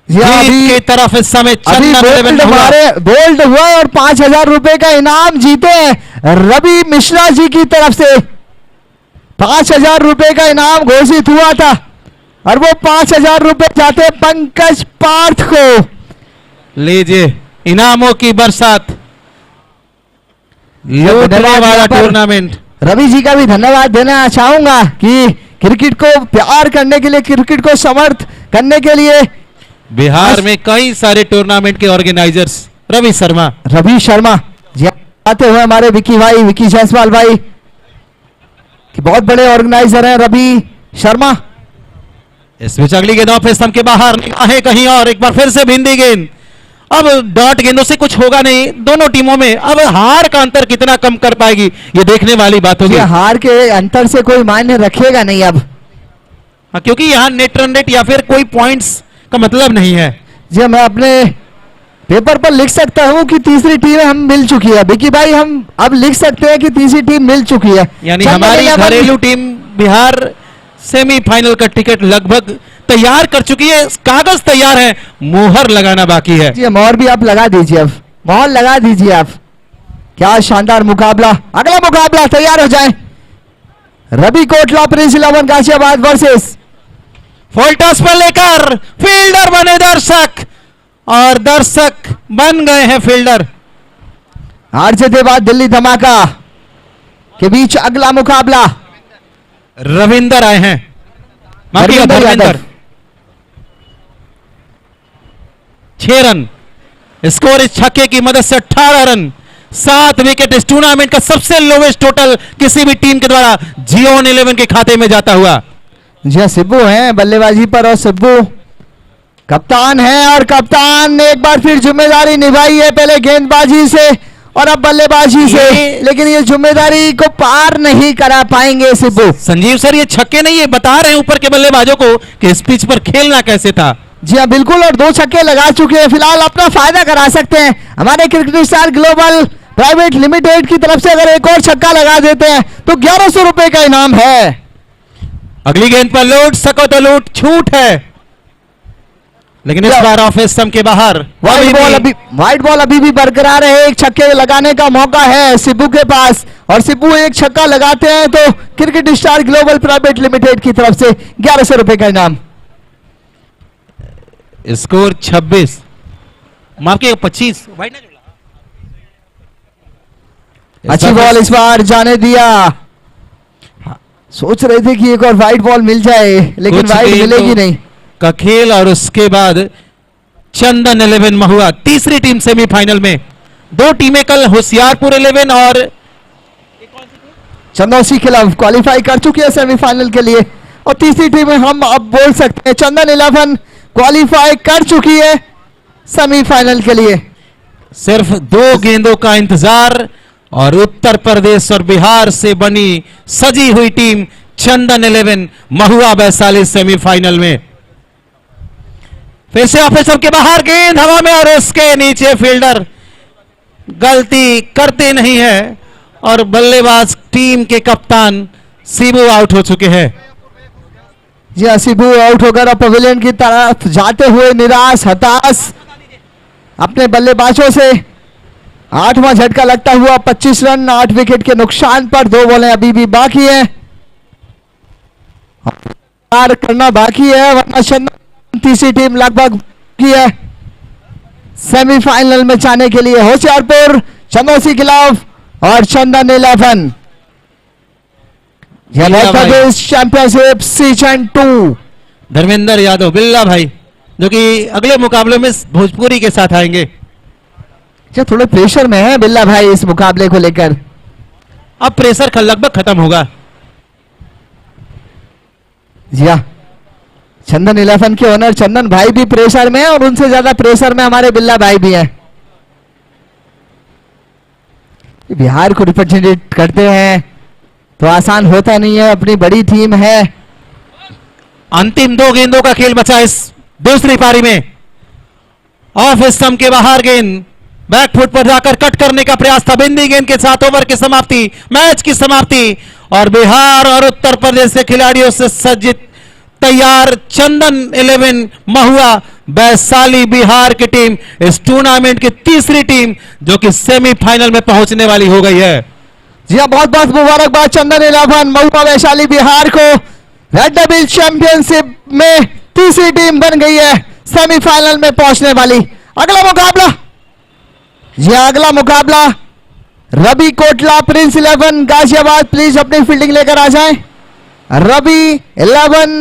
की तरफ इस समय बोल्ड हुआ और 5,000 रुपए का इनाम जीते रवि मिश्रा जी की तरफ से। 5,000 रुपए का इनाम घोषित हुआ था और वो 5,000 रुपए जाते पंकज पार्थ को। लीजिए इनामों की बरसात, लूटने वाला टूर्नामेंट। रवि जी का भी धन्यवाद देना चाहूंगा कि क्रिकेट को प्यार करने के लिए, क्रिकेट को समर्थ करने के लिए बिहार में कई सारे टूर्नामेंट के ऑर्गेनाइजर्स रवि शर्मा जी आते हुए हमारे विकी जायसवाल भाई कि बहुत बड़े ऑर्गेनाइजर हैं रवि शर्मा। इस बीच अगली गेंद ऑफ स्टंप के बाहर आहे कहीं और। एक बार फिर से भिंदी गेंद, अब डॉट गेंदों से कुछ होगा नहीं दोनों टीमों में। अब हार का अंतर कितना कम कर पाएगी ये देखने वाली बात होगी। हार के अंतर से कोई मायने रखेगा नहीं अब, क्योंकि यहाँ नेट रन रेट या फिर कोई पॉइंट्स का मतलब नहीं है। जी मैं अपने पेपर पर लिख सकता हूं कि तीसरी टीम हम मिल चुकी है। विकी भाई हम अब लिख सकते हैं कि तीसरी टीम मिल चुकी है, यानी हमारी घरेलू टीम बिहार सेमीफाइनल का टिकट लगभग तैयार कर चुकी है। कागज तैयार है, मोहर लगाना बाकी है। जी मोहर भी आप लगा दीजिए, अब मोहर लगा दीजिए आप। क्या शानदार मुकाबला, अगला मुकाबला तैयार हो जाए। Ravi Kotla prince 11 Ghaziabad versus full toss पर लेकर फील्डर बने दर्शक और दर्शक बन गए हैं फील्डर। आरजे देवा दिल्ली धमाका के बीच अगला मुकाबला। रविंदर आए हैं, धर्मेंद्र। 6 रन स्कोर इस छक्के की मदद से 18 रन 7 विकेट इस टूर्नामेंट का सबसे लोवेस्ट टोटल किसी भी टीम के द्वारा जियोन 11 के खाते में जाता हुआ। जी हाँ, सिब्बू हैं बल्लेबाजी पर और सिब्बू कप्तान है और कप्तान ने एक बार फिर जिम्मेदारी निभाई है, पहले गेंदबाजी से और अब बल्लेबाजी से, लेकिन ये जिम्मेदारी को पार नहीं करा पाएंगे सिब्बू। संजीव सर, ये छक्के नहीं, ये बता रहे हैं ऊपर के बल्लेबाजों को कि इस पिच पर खेलना कैसे था। जी हाँ बिल्कुल, और 2 छक्के लगा चुके हैं, फिलहाल अपना फायदा करा सकते हैं। हमारे cricket star global private limited की तरफ से अगर एक और छक्का लगा देते हैं तो 1100 रुपए का इनाम है। अगली गेंद पर लूट सको तो लूट, छूट है, लेकिन इस बार ऑफ स्टंप के बाहर। व्हाइट बॉल अभी भी बरकरार है, एक छक्के लगाने का मौका है सिब्बू के पास, और सिब्बू एक छक्का लगाते हैं तो cricket star global private limited की तरफ से 1100 रुपए का इनाम। स्कोर 26, माफ के 25। अच्छी बॉल इस बार जाने दिया, सोच रहे थे कि एक और व्हाइट बॉल मिल जाए, लेकिन व्हाइट मिलेगी नहीं का खेल। और उसके बाद चंदन 11 महुआ तीसरी टीम सेमीफाइनल में। 2 टीमें कल होशियारपुर 11 और चंदौसी क्लब क्वालिफाई कर चुकी है सेमीफाइनल के लिए, और तीसरी टीम हम अब बोल सकते हैं चंदन 11 क्वालिफाई कर चुकी है सेमीफाइनल के लिए। सिर्फ 2 गेंदों का इंतजार और उत्तर प्रदेश और बिहार से बनी सजी हुई टीम चंदन 11 महुआ वैशाली सेमीफाइनल में। फिर से ऑफिसर के बाहर गेंद हवा में और उसके नीचे फील्डर गलती करते नहीं है और बल्लेबाज टीम के कप्तान सिबू आउट हो चुके हैं। जी हाँ, सिबू आउट होकर अब पवेलियन की तरफ जाते हुए निराश हताश अपने बल्लेबाजों से। 8वां झटका लगता हुआ 25 रन 8 विकेट के नुकसान पर। 2 बॉलें अभी भी बाकी है, करना बाकी है, वरना चंदन तीसरी टीम लगभग की है सेमीफाइनल में जाने के लिए। होशियारपुर, चंदौसी क्लब और चंदन 11 प्रदेश चैंपियनशिप सीजन 2। धर्मेंद्र यादव बिल्ला भाई, जो कि अगले मुकाबले में भोजपुरी के साथ आएंगे। क्या थोड़े प्रेशर में है बिल्ला भाई इस मुकाबले को लेकर? अब प्रेशर लगभग खत्म होगा। जी हाँ, चंदन 11 के ओनर चंदन भाई भी प्रेशर में है और उनसे ज्यादा प्रेशर में हमारे बिल्ला भाई भी हैं। बिहार को रिप्रेजेंट करते हैं तो आसान होता नहीं है, अपनी बड़ी टीम है। अंतिम 2 गेंदों का खेल बचा इस दूसरी पारी में। ऑफ स्टंप के बाहर गेंद बैक फुट पर जाकर कट करने का प्रयास था। बिंदी गेंद के साथ ओवर की समाप्ति, मैच की समाप्ति, और बिहार और उत्तर प्रदेश के खिलाड़ियों से सज्जित तैयार चंदन 11 महुआ वैशाली बिहार की टीम इस टूर्नामेंट की तीसरी टीम जो कि सेमीफाइनल में पहुंचने वाली हो गई है। जी हाँ, बहुत बहुत मुबारकबाद चंदन 11 महुआ वैशाली बिहार को। रेड डेविल चैंपियनशिप में तीसरी टीम बन गई है सेमीफाइनल में पहुंचने वाली। अगला मुकाबला, जी अगला मुकाबला रवि कोटला प्रिंस 11 गाजियाबाद, प्लीज अपनी फील्डिंग लेकर आ जाएं। रवि 11